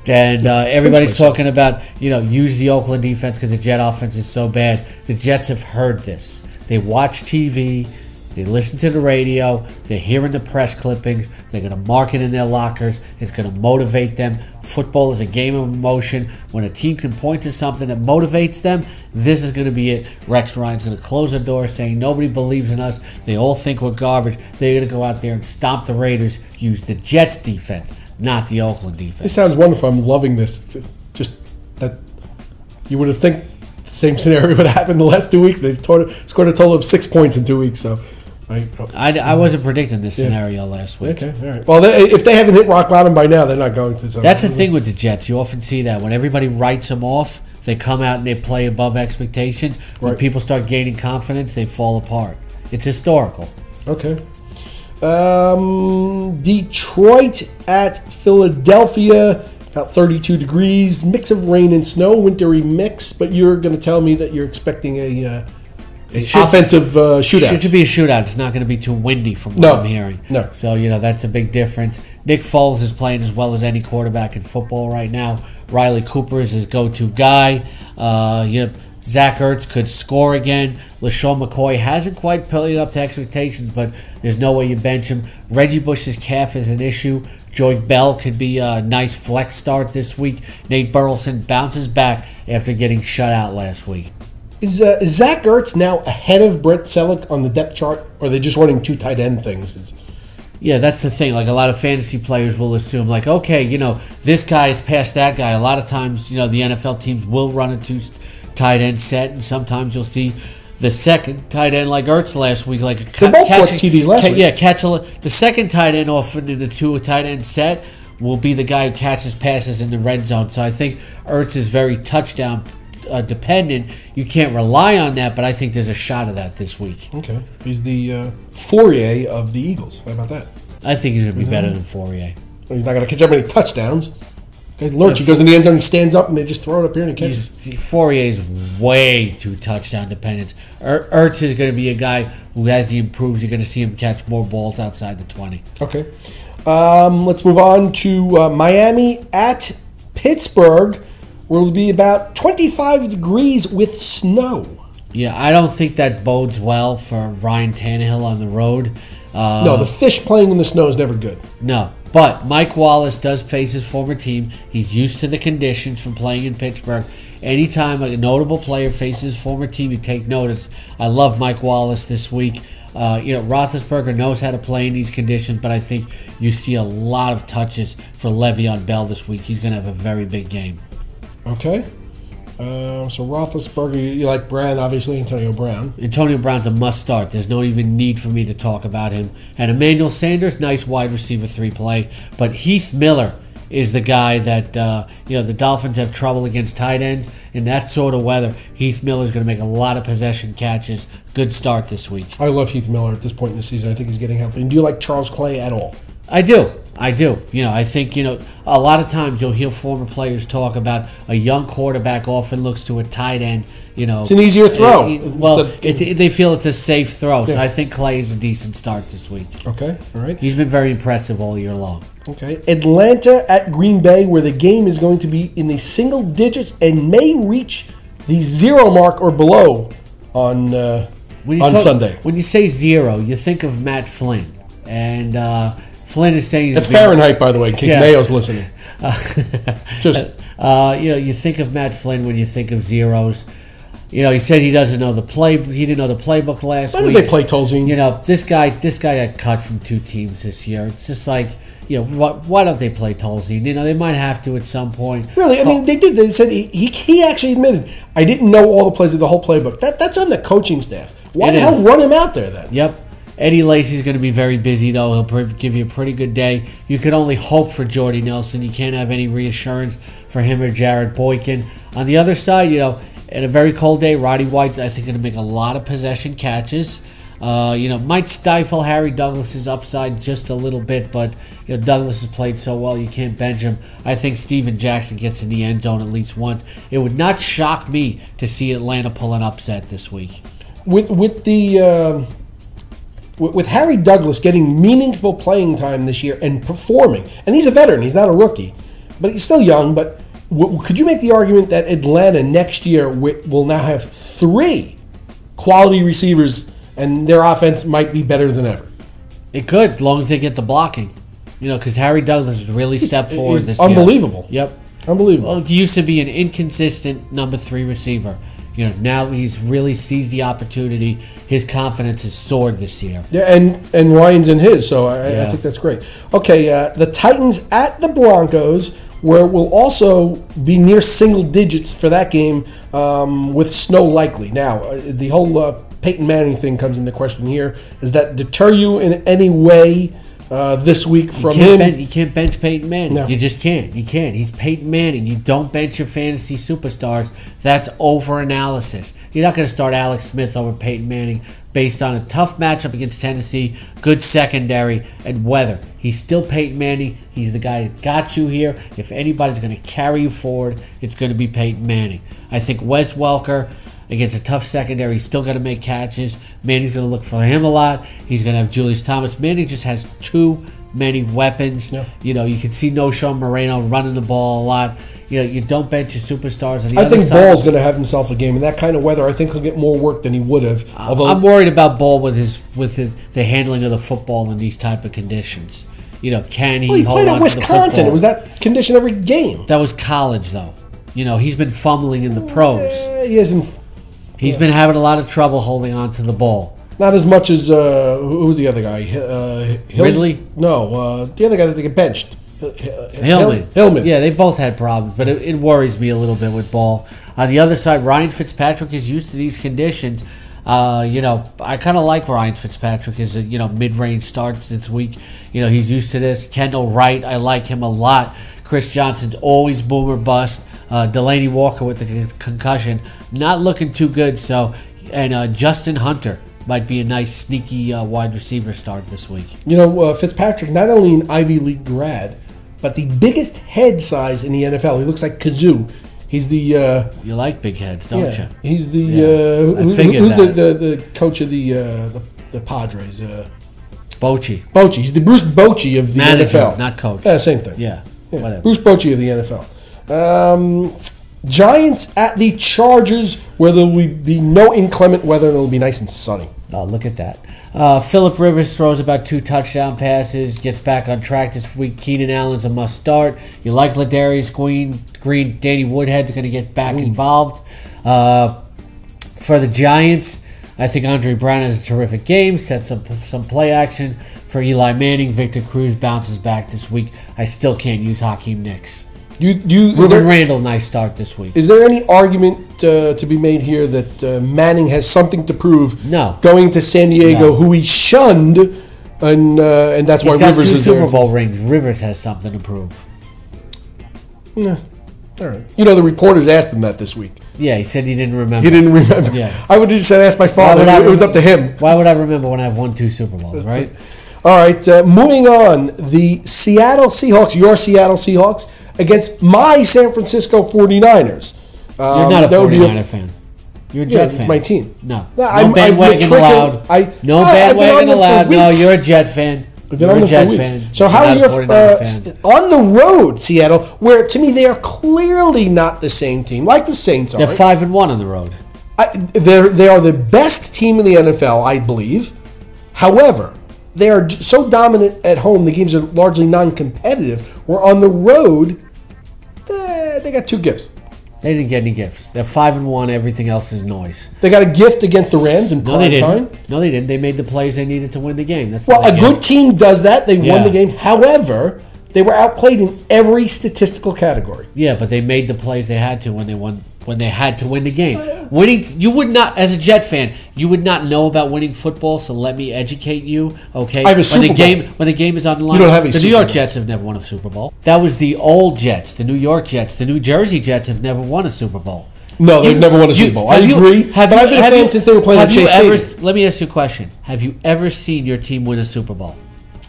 and everybody's talking about use the Oakland defense because the Jet offense is so bad. The Jets have heard this. They watch TV. They listen to the radio. They're hearing the press clippings. They're going to mark it in their lockers. It's going to motivate them. Football is a game of emotion. When a team can point to something that motivates them, this is going to be it. Rex Ryan's going to close the door saying nobody believes in us. They all think we're garbage. They're going to go out there and stomp the Raiders, use the Jets defense, not the Oakland defense. This sounds wonderful. I'm loving this. It's just that you would have think the same scenario would happen the last 2 weeks. They've scored a total of 6 points in 2 weeks, so... I wasn't predicting this scenario last week. Okay, all right. Well, if they haven't hit rock bottom by now, they're not going to. So. That's the thing with the Jets. You often see that when everybody writes them off, they come out and they play above expectations. When people start gaining confidence, they fall apart. It's historical. Okay. Detroit at Philadelphia, about 32 degrees, mix of rain and snow, wintry mix. But you're going to tell me that you're expecting a offensive shootout. It should be a shootout. It's not going to be too windy from what I'm hearing. No. So, that's a big difference. Nick Foles is playing as well as any quarterback in football right now. Riley Cooper is his go-to guy. Zach Ertz could score again. LaShawn McCoy hasn't quite played up to expectations, but there's no way you bench him. Reggie Bush's calf is an issue. Joy Bell could be a nice flex start this week. Nate Burleson bounces back after getting shut out last week. Is Zach Ertz now ahead of Brett Selleck on the depth chart, or are they just running 2 tight end things? Yeah, that's the thing. Like, a lot of fantasy players will assume, like, okay, this guy is past that guy. A lot of times, the NFL teams will run a 2 tight end set, and sometimes you'll see the second tight end like Ertz last week. Like, they both caught TDs last week. Yeah, the second tight end often in the 2 tight end set will be the guy who catches passes in the red zone. So I think Ertz is very touchdown dependent. You can't rely on that, but I think there's a shot of that this week. Okay. He's the Fourier of the Eagles. How about that? I think he's going to be better than Fourier. Well, he's not going to catch that many touchdowns. Guys, Lurch, he goes in the end zone, he stands up, and they just throw it up here and he catches. Fourier is way too touchdown dependent. Ertz is going to be a guy who, as he improves, you're going to see him catch more balls outside the 20. Okay. Let's move on to Miami at Pittsburgh. Will be about 25 degrees with snow. Yeah, I don't think that bodes well for Ryan Tannehill on the road. No, the fish playing in the snow is never good. No, but Mike Wallace does face his former team. He's used to the conditions from playing in Pittsburgh. Anytime a notable player faces his former team, you take notice. I love Mike Wallace this week. Roethlisberger knows how to play in these conditions, but I think you see a lot of touches for Le'Veon Bell this week. He's going to have a very big game. Okay. So Roethlisberger, you like Brown, obviously, Antonio Brown. Antonio Brown's a must start. There's no even need for me to talk about him. And Emmanuel Sanders, nice wide receiver 3 play. But Heath Miller is the guy that, the Dolphins have trouble against tight ends. In that sort of weather, Heath Miller's going to make a lot of possession catches. Good start this week. I love Heath Miller at this point in the season. I think he's getting healthy. And do you like Charles Clay at all? I do. I think, a lot of times you'll hear former players talk about a young quarterback often looks to a tight end, It's an easier throw. They feel it's a safe throw. Yeah. So I think Clay is a decent start this week. Okay, all right. He's been very impressive all year long. Okay. Atlanta at Green Bay, where the game is going to be in the single digits and may reach the 0 mark or below on Sunday. When you say 0, you think of Matt Flynn. And Flynn is saying... That's Fahrenheit, by the way, in case Mayo's listening. You think of Matt Flynn when you think of zeros. He said he doesn't know the play. He didn't know the playbook last week. Why did they play Tolzien? This guy got cut from 2 teams this year. It's just like, why don't they play Tolzien? They might have to at some point. Really? I mean, they did. They said he actually admitted, I didn't know all the plays of the whole playbook. That's on the coaching staff. Why the hell run him out there then? Yep. Eddie Lacy's going to be very busy, though. He'll give you a pretty good day. You could only hope for Jordy Nelson. You can't have any reassurance for him or Jared Boykin. On the other side, in a very cold day, Roddy White's, I think, going to make a lot of possession catches. Might stifle Harry Douglas's upside just a little bit, but Douglas has played so well you can't bench him. I think Steven Jackson gets in the end zone at least once. It would not shock me to see Atlanta pull an upset this week. With Harry Douglas getting meaningful playing time this year and performing, and he's a veteran, he's not a rookie, but he's still young, but could you make the argument that Atlanta next year will now have 3 quality receivers and their offense might be better than ever? It could, as long as they get the blocking. Because Harry Douglas has really stepped forward this year. Unbelievable. Yep. Unbelievable. Well, he used to be an inconsistent number 3 receiver. Now he's really seized the opportunity. His confidence has soared this year. Yeah, and Ryan's in his, so I think that's great. Okay, the Titans at the Broncos, where we'll also be near single digits for that game with snow likely. Now, the whole Peyton Manning thing comes into question here. Does that deter you in any way this week from him? You can't bench Peyton Manning. No. You just can't. You can't. He's Peyton Manning. You don't bench your fantasy superstars. That's over-analysis. You're not going to start Alex Smith over Peyton Manning based on a tough matchup against Tennessee, good secondary, and weather. He's still Peyton Manning. He's the guy that got you here. If anybody's going to carry you forward, it's going to be Peyton Manning. I think Wes Welker, against a tough secondary, he's still going to make catches. Manning's going to look for him a lot. He's going to have Julius Thomas. Manning just has too many weapons. Yeah. You can see No-Show Moreno running the ball a lot. You don't bench your superstars. On the other side, Ball's going to have himself a game. In that kind of weather, I think he'll get more work than he would have. I'm worried about Ball with the handling of the football in these type of conditions. Can he hold played on at Wisconsin. To the It was that condition every game. That was college, though. He's been fumbling in the pros. He hasn't. He's been having a lot of trouble holding on to the ball. Not as much as who was the other guy? Ridley? No, the other guy that they get benched. Hillman. Yeah, they both had problems, but it worries me a little bit with Ball. On the other side, Ryan Fitzpatrick is used to these conditions. I kind of like Ryan Fitzpatrick as mid-range starts this week. He's used to this. Kendall Wright, I like him a lot. Chris Johnson's always boom or bust. Delaney Walker with a concussion, not looking too good. And Justin Hunter might be a nice sneaky wide receiver start this week. Fitzpatrick, not only an Ivy League grad, but the biggest head size in the NFL. He looks like Kazoo. He's the you like big heads, don't you? He's the who's the coach of the Padres? Bochy. He's the Bruce Bochy of the Manager, NFL, not coach. Yeah, same thing. Yeah, whatever. Bruce Bochy of the NFL. Giants at the Chargers, where there will be no inclement weather and it'll be nice and sunny. Oh, look at that. Phillip Rivers throws about 2 touchdown passes, gets back on track this week. Keenan Allen's a must start. You like Ladarius Green. Danny Woodhead's going to get back involved. For the Giants, I think Andre Brown has a terrific game, sets up some play action. For Eli Manning, Victor Cruz bounces back this week. I still can't use Hakeem Nicks. Ruben Randall, nice start this week. Is there any argument to be made here that Manning has something to prove? No. Going to San Diego, who he shunned, and that's why Rivers is there. He's got 2 Super Bowl rings. Rivers has something to prove. Yeah. All right. The reporters asked him that this week. Yeah, he said he didn't remember. He didn't remember. Yeah. I would have just said, ask my father. It was up to him. Why would I remember when I've won 2 Super Bowls, right? All right. Moving on. The Seattle Seahawks, your Seattle Seahawks, against my San Francisco 49ers. You're not a 49er fan. You're a Jet fan. It's my team. No bandwagon allowed. No bandwagon allowed. No, you're a Jet fan. You're a Jet fan. So how are you on the road, Seattle, where to me they are clearly not the same team, like the Saints are. They're 5-1 on the road. They are the best team in the NFL, I believe. However, they are so dominant at home, the games are largely non-competitive. Where on the road, they got 2 gifts. They didn't get any gifts. They're 5-1. Everything else is noise. They got a gift against the Rams in prime time. No, they didn't. They made the plays they needed to win the game. That's a good team does that. They won the game. However, they were outplayed in every statistical category. Yeah, but they made the plays they had to when they won. When they had to win the game. Winning, you would not, as a Jet fan, you would not know about winning football, so let me educate you, okay? I have a Super Bowl. When the game is on the line, you don't have a the Super New York Bowl. Jets have never won a Super Bowl. That was the old Jets, the New York Jets. The New Jersey Jets have never won a Super Bowl. No, they've never won a Super Bowl. I agree, but I've been a fan since they were playing at Chase Stadium. Let me ask you a question. Have you ever seen your team win a Super Bowl?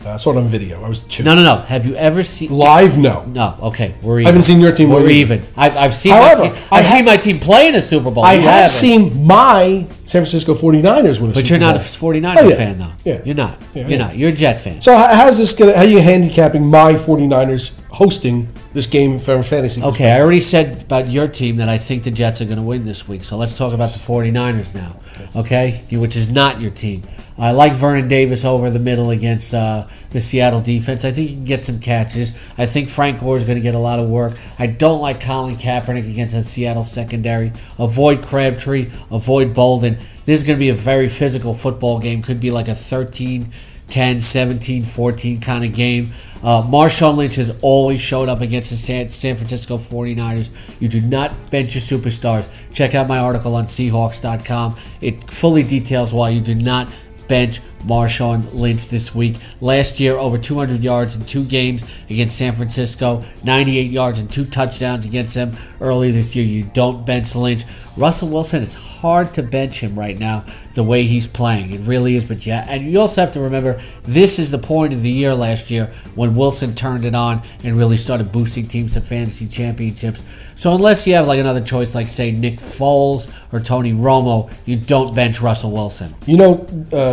I saw it on video. I was 2. No. Have you ever seen live? No. No. Okay, we're even. I haven't seen your team. We're even. I've seen. However, my team. I've seen my team play in a Super Bowl. I have seen my San Francisco 49ers win a Super Bowl. But you're not a 49er fan, though. Yeah. You're not. You're not. You're a Jet fan. So how's this gonna? How are you handicapping my 49ers hosting this game for fantasy? Okay, I already said about your team that I think the Jets are going to win this week. So let's talk about the 49ers now. Okay, which is not your team. I like Vernon Davis over the middle against the Seattle defense. I think he can get some catches. I think Frank Gore is going to get a lot of work. I don't like Colin Kaepernick against that Seattle secondary. Avoid Crabtree. Avoid Bolden. This is going to be a very physical football game. Could be like a 13-10, 17-14 kind of game. Marshawn Lynch has always showed up against the San Francisco 49ers. You do not bench your superstars. Check out my article on Seahawks.com. It fully details why you do not bench Marshawn Lynch this week. Last year, over 200 yards in 2 games against San Francisco, 98 yards and 2 touchdowns against them early this year. You don't bench Lynch. Russell Wilson, it's hard to bench him right now the way he's playing. It really is. But yeah, and you also have to remember, this is the point of the year last year when Wilson turned it on and really started boosting teams to fantasy championships. So unless you have like another choice, like say Nick Foles or Tony Romo, you don't bench Russell Wilson.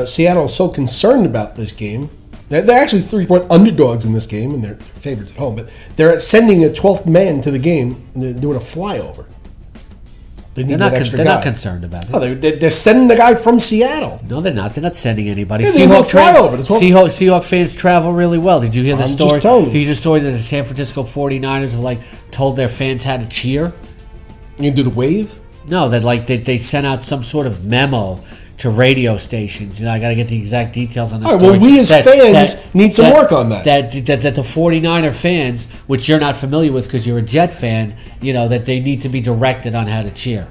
Seattle is so concerned about this game. They're actually 3-point underdogs in this game, and they're favorites at home. But they're sending a 12th man to the game, and they're doing a flyover. They're not concerned about it. Oh, they're sending the guy from Seattle. No, they're not. They're not sending anybody. Yeah, Seahawk fans travel really well. Did you hear the story? Did you hear the story that the San Francisco 49ers have told their fans how to cheer? You can do the wave? No, they sent out some sort of memo to radio stations. I got to get the exact details on this story. Well, we as fans need some work on that. That the 49er fans, which you're not familiar with because you're a Jet fan, that they need to be directed on how to cheer.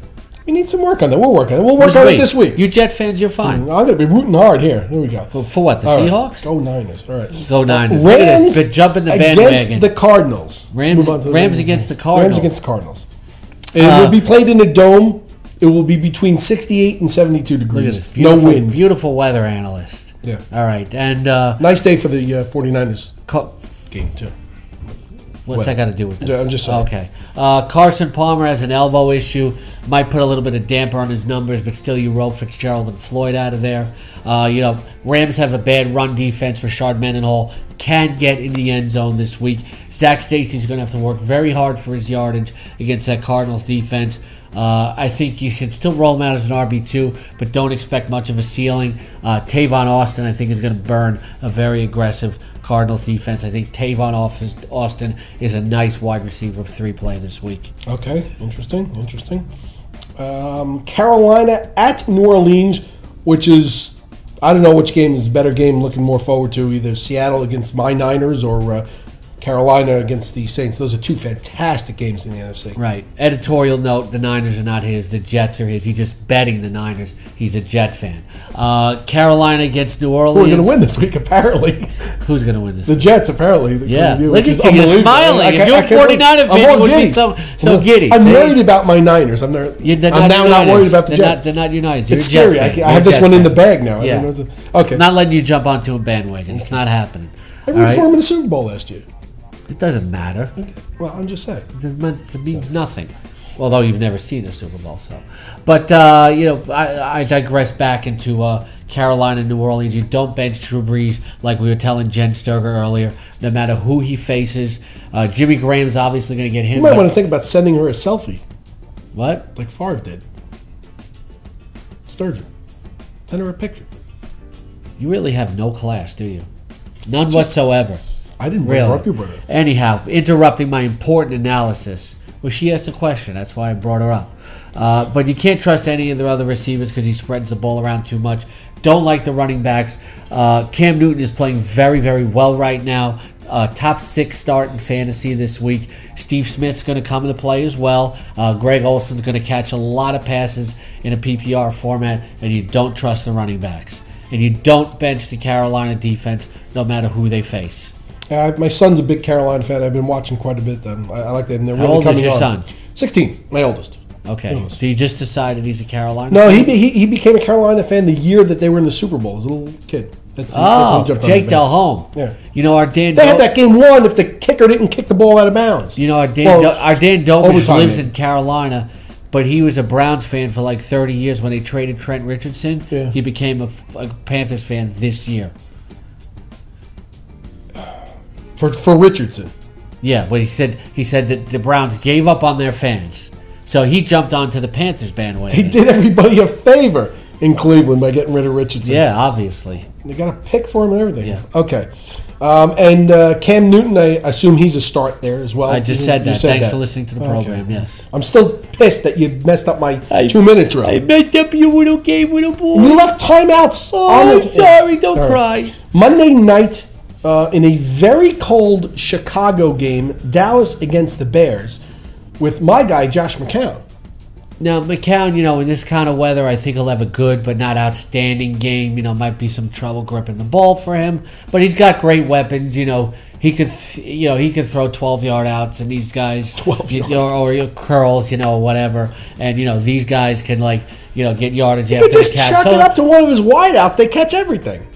We need some work on that. We'll work on it. We'll work on it this week. You Jet fans, you're fine. I'm going to be rooting hard here. Here we go. For what, the Seahawks? Go Niners. All right. Go Niners. Rams jump in the bandwagon. Against the Cardinals. Rams against the Cardinals. Rams against the Cardinals. It will be played in a dome. It will be between 68 and 72 degrees. Look at this beautiful, no wind. Beautiful weather analyst. Yeah. All right. And nice day for the 49ers game, too. What's that got to do with this? I'm just saying. Okay. Carson Palmer has an elbow issue. Might put a little bit of damper on his numbers, but still you roll Fitzgerald and Floyd out of there. Rams have a bad run defense for Rashard Mendenhall. Can get in the end zone this week. Zach Stacy's going to have to work very hard for his yardage against that Cardinals defense. I think you can still roll him out as an RB2, but don't expect much of a ceiling. Tavon Austin, I think, is going to burn a very aggressive Cardinals defense. I think Tavon Austin is a nice wide receiver 3 play this week. Okay, interesting. Carolina at New Orleans, which is, I don't know which game is a better game. Looking more forward to either Seattle against my Niners or Carolina against the Saints. Those are two fantastic games in the NFC. Right. Editorial note, the Niners are not his. The Jets are his. He's just betting the Niners. He's a Jet fan. Carolina against New Orleans. Who are going to win this week, apparently? Who's going to win this The week? Jets, apparently. Yeah. Look at you. You're smiling. If you're a 49er fan, you would be so giddy. I'm worried about my Niners. I'm now not worried about the Jets. They're not United. You're It's a Jet scary. fan. I have this one in the bag now. Yeah. Okay. I'm not letting you jump onto a bandwagon. It's not happening. I rooted for him in the Super Bowl last year. It doesn't matter. Okay. Well, I'm just saying. It means nothing. Although you've never seen a Super Bowl, so. But I digress back into Carolina, New Orleans. You don't bench Drew Brees like we were telling Jen Sturger earlier. No matter who he faces, Jimmy Graham's obviously going to get him. You might want to think about sending her a selfie, What? like Favre did. Sturgeon. Send her a picture. You really have no class, do you? None whatsoever. I didn't bring her up. You brought her up. Anyhow, interrupting my important analysis. Well, she asked a question. That's why I brought her up. But you can't trust any of the other receivers because he spreads the ball around too much. Don't like the running backs. Cam Newton is playing very, very well right now. Top 6 start in fantasy this week. Steve Smith's going to come into play as well. Greg Olson's going to catch a lot of passes in a PPR format, and you don't trust the running backs. And you don't bench the Carolina defense no matter who they face. My son's a big Carolina fan. I've been watching quite a bit. I like that. And they're How really old coming is your on. son? 16, my oldest. Okay, so you just decided he's a Carolina No, fan? he became a Carolina fan the year that they were in the Super Bowl as a little kid. That's when he jumped on Jake the band. Delhomme. Yeah. You know, our Dan... They had that game won if the kicker didn't kick the ball out of bounds. You know, our Dan Dobish overtime, lives maybe. in Carolina, but he was a Browns fan for like 30 years when they traded Trent Richardson. Yeah. He became a Panthers fan this year. For Richardson. Yeah, but he said that the Browns gave up on their fans. So he jumped onto the Panthers bandwagon. He did everybody a favor in Cleveland by getting rid of Richardson. Yeah, obviously. They got a pick for him and everything. Yeah. Okay. And Cam Newton, I assume he's a start there as well. I just said that. You Thanks for listening to the program, yes. I'm still pissed that you messed up my 2-minute drill. I messed up your little game, little boy. You left timeouts. Oh, I'm sorry. Don't All cry. right. Monday night, in a very cold Chicago game, Dallas against the Bears, with my guy, Josh McCown. Now, McCown, in this kind of weather, I think he'll have a good but not outstanding game. Might be some trouble gripping the ball for him, but he's got great weapons. He could, he could throw 12-yard outs, and these guys, 12 or curls, whatever, and these guys can get yardage You after could just the catch. chuck it up to one of his wideouts. They catch everything.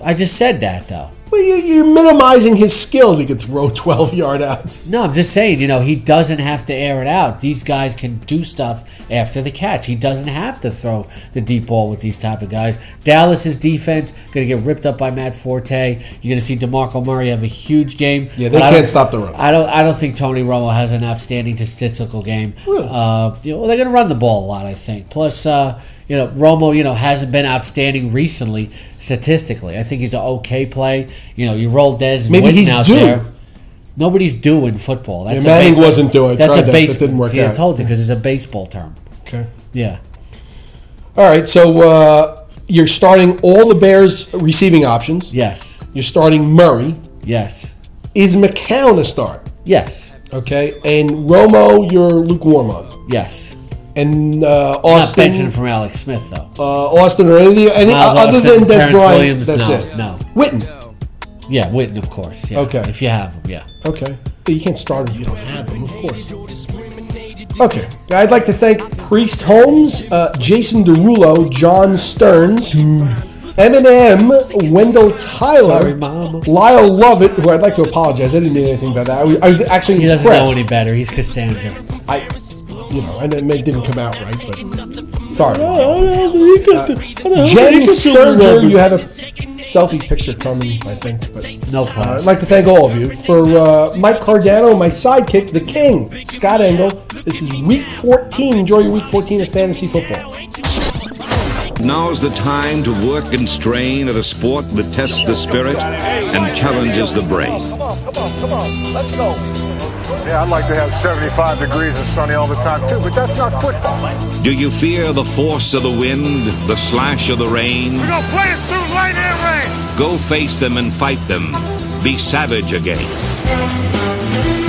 I just said that though. Well, you're minimizing his skills. He could throw 12-yard outs. No, I'm just saying, he doesn't have to air it out. These guys can do stuff after the catch. He doesn't have to throw the deep ball with these type of guys. Dallas's defense going to get ripped up by Matt Forte. You're going to see DeMarco Murray have a huge game. Yeah, they can't stop the run. I don't think Tony Romo has an outstanding statistical game. Really? They're going to run the ball a lot, I think. Plus, Romo, hasn't been outstanding recently statistically. I think he's an okay play. You roll Dez and Maybe Witten he's out due. there. Nobody's due in football. That's Manning wasn't due. I That's tried a that. baseball. That didn't work I out. told you because it's a baseball term. Okay. Yeah. All right, so you're starting all the Bears' receiving options. Yes. You're starting Murray. Yes. Is McCown a start? Yes. Okay, and Romo, you're lukewarm on. Yes. And Not Austin, benching from Alex Smith though. Austin, or any Miles other Austin, than Des Terrence Bryant, Williams, that's no, it. no. Witten. Yeah, Witten, of course. Yeah. Okay. If you have him, yeah. Okay. But you can't start if you don't have them, of course. Okay. I'd like to thank Priest Holmes, Jason Derulo, John Stearns, Eminem, Wendell Tyler, Sorry, Mama. Lyle Lovett, who I'd like to apologize. I didn't mean anything by that. I was actually He doesn't impressed. know any better. He's Costanza. And it didn't come out right, but sorry. James James Sturger, you have a selfie picture coming, I think. But No I'd class. like to thank all of you. For Mike Cardano, my sidekick, the king, Scott Engel. This is Week 14. Enjoy your Week 14 of fantasy football. Now's the time to work and strain at a sport that tests the spirit and challenges the brain. Come on, let's go. Yeah, I'd like to have 75 degrees and sunny all the time too, but that's not football. Do you fear the force of the wind, the slash of the rain? We're gonna play it through light and rain. Go face them and fight them. Be savage again.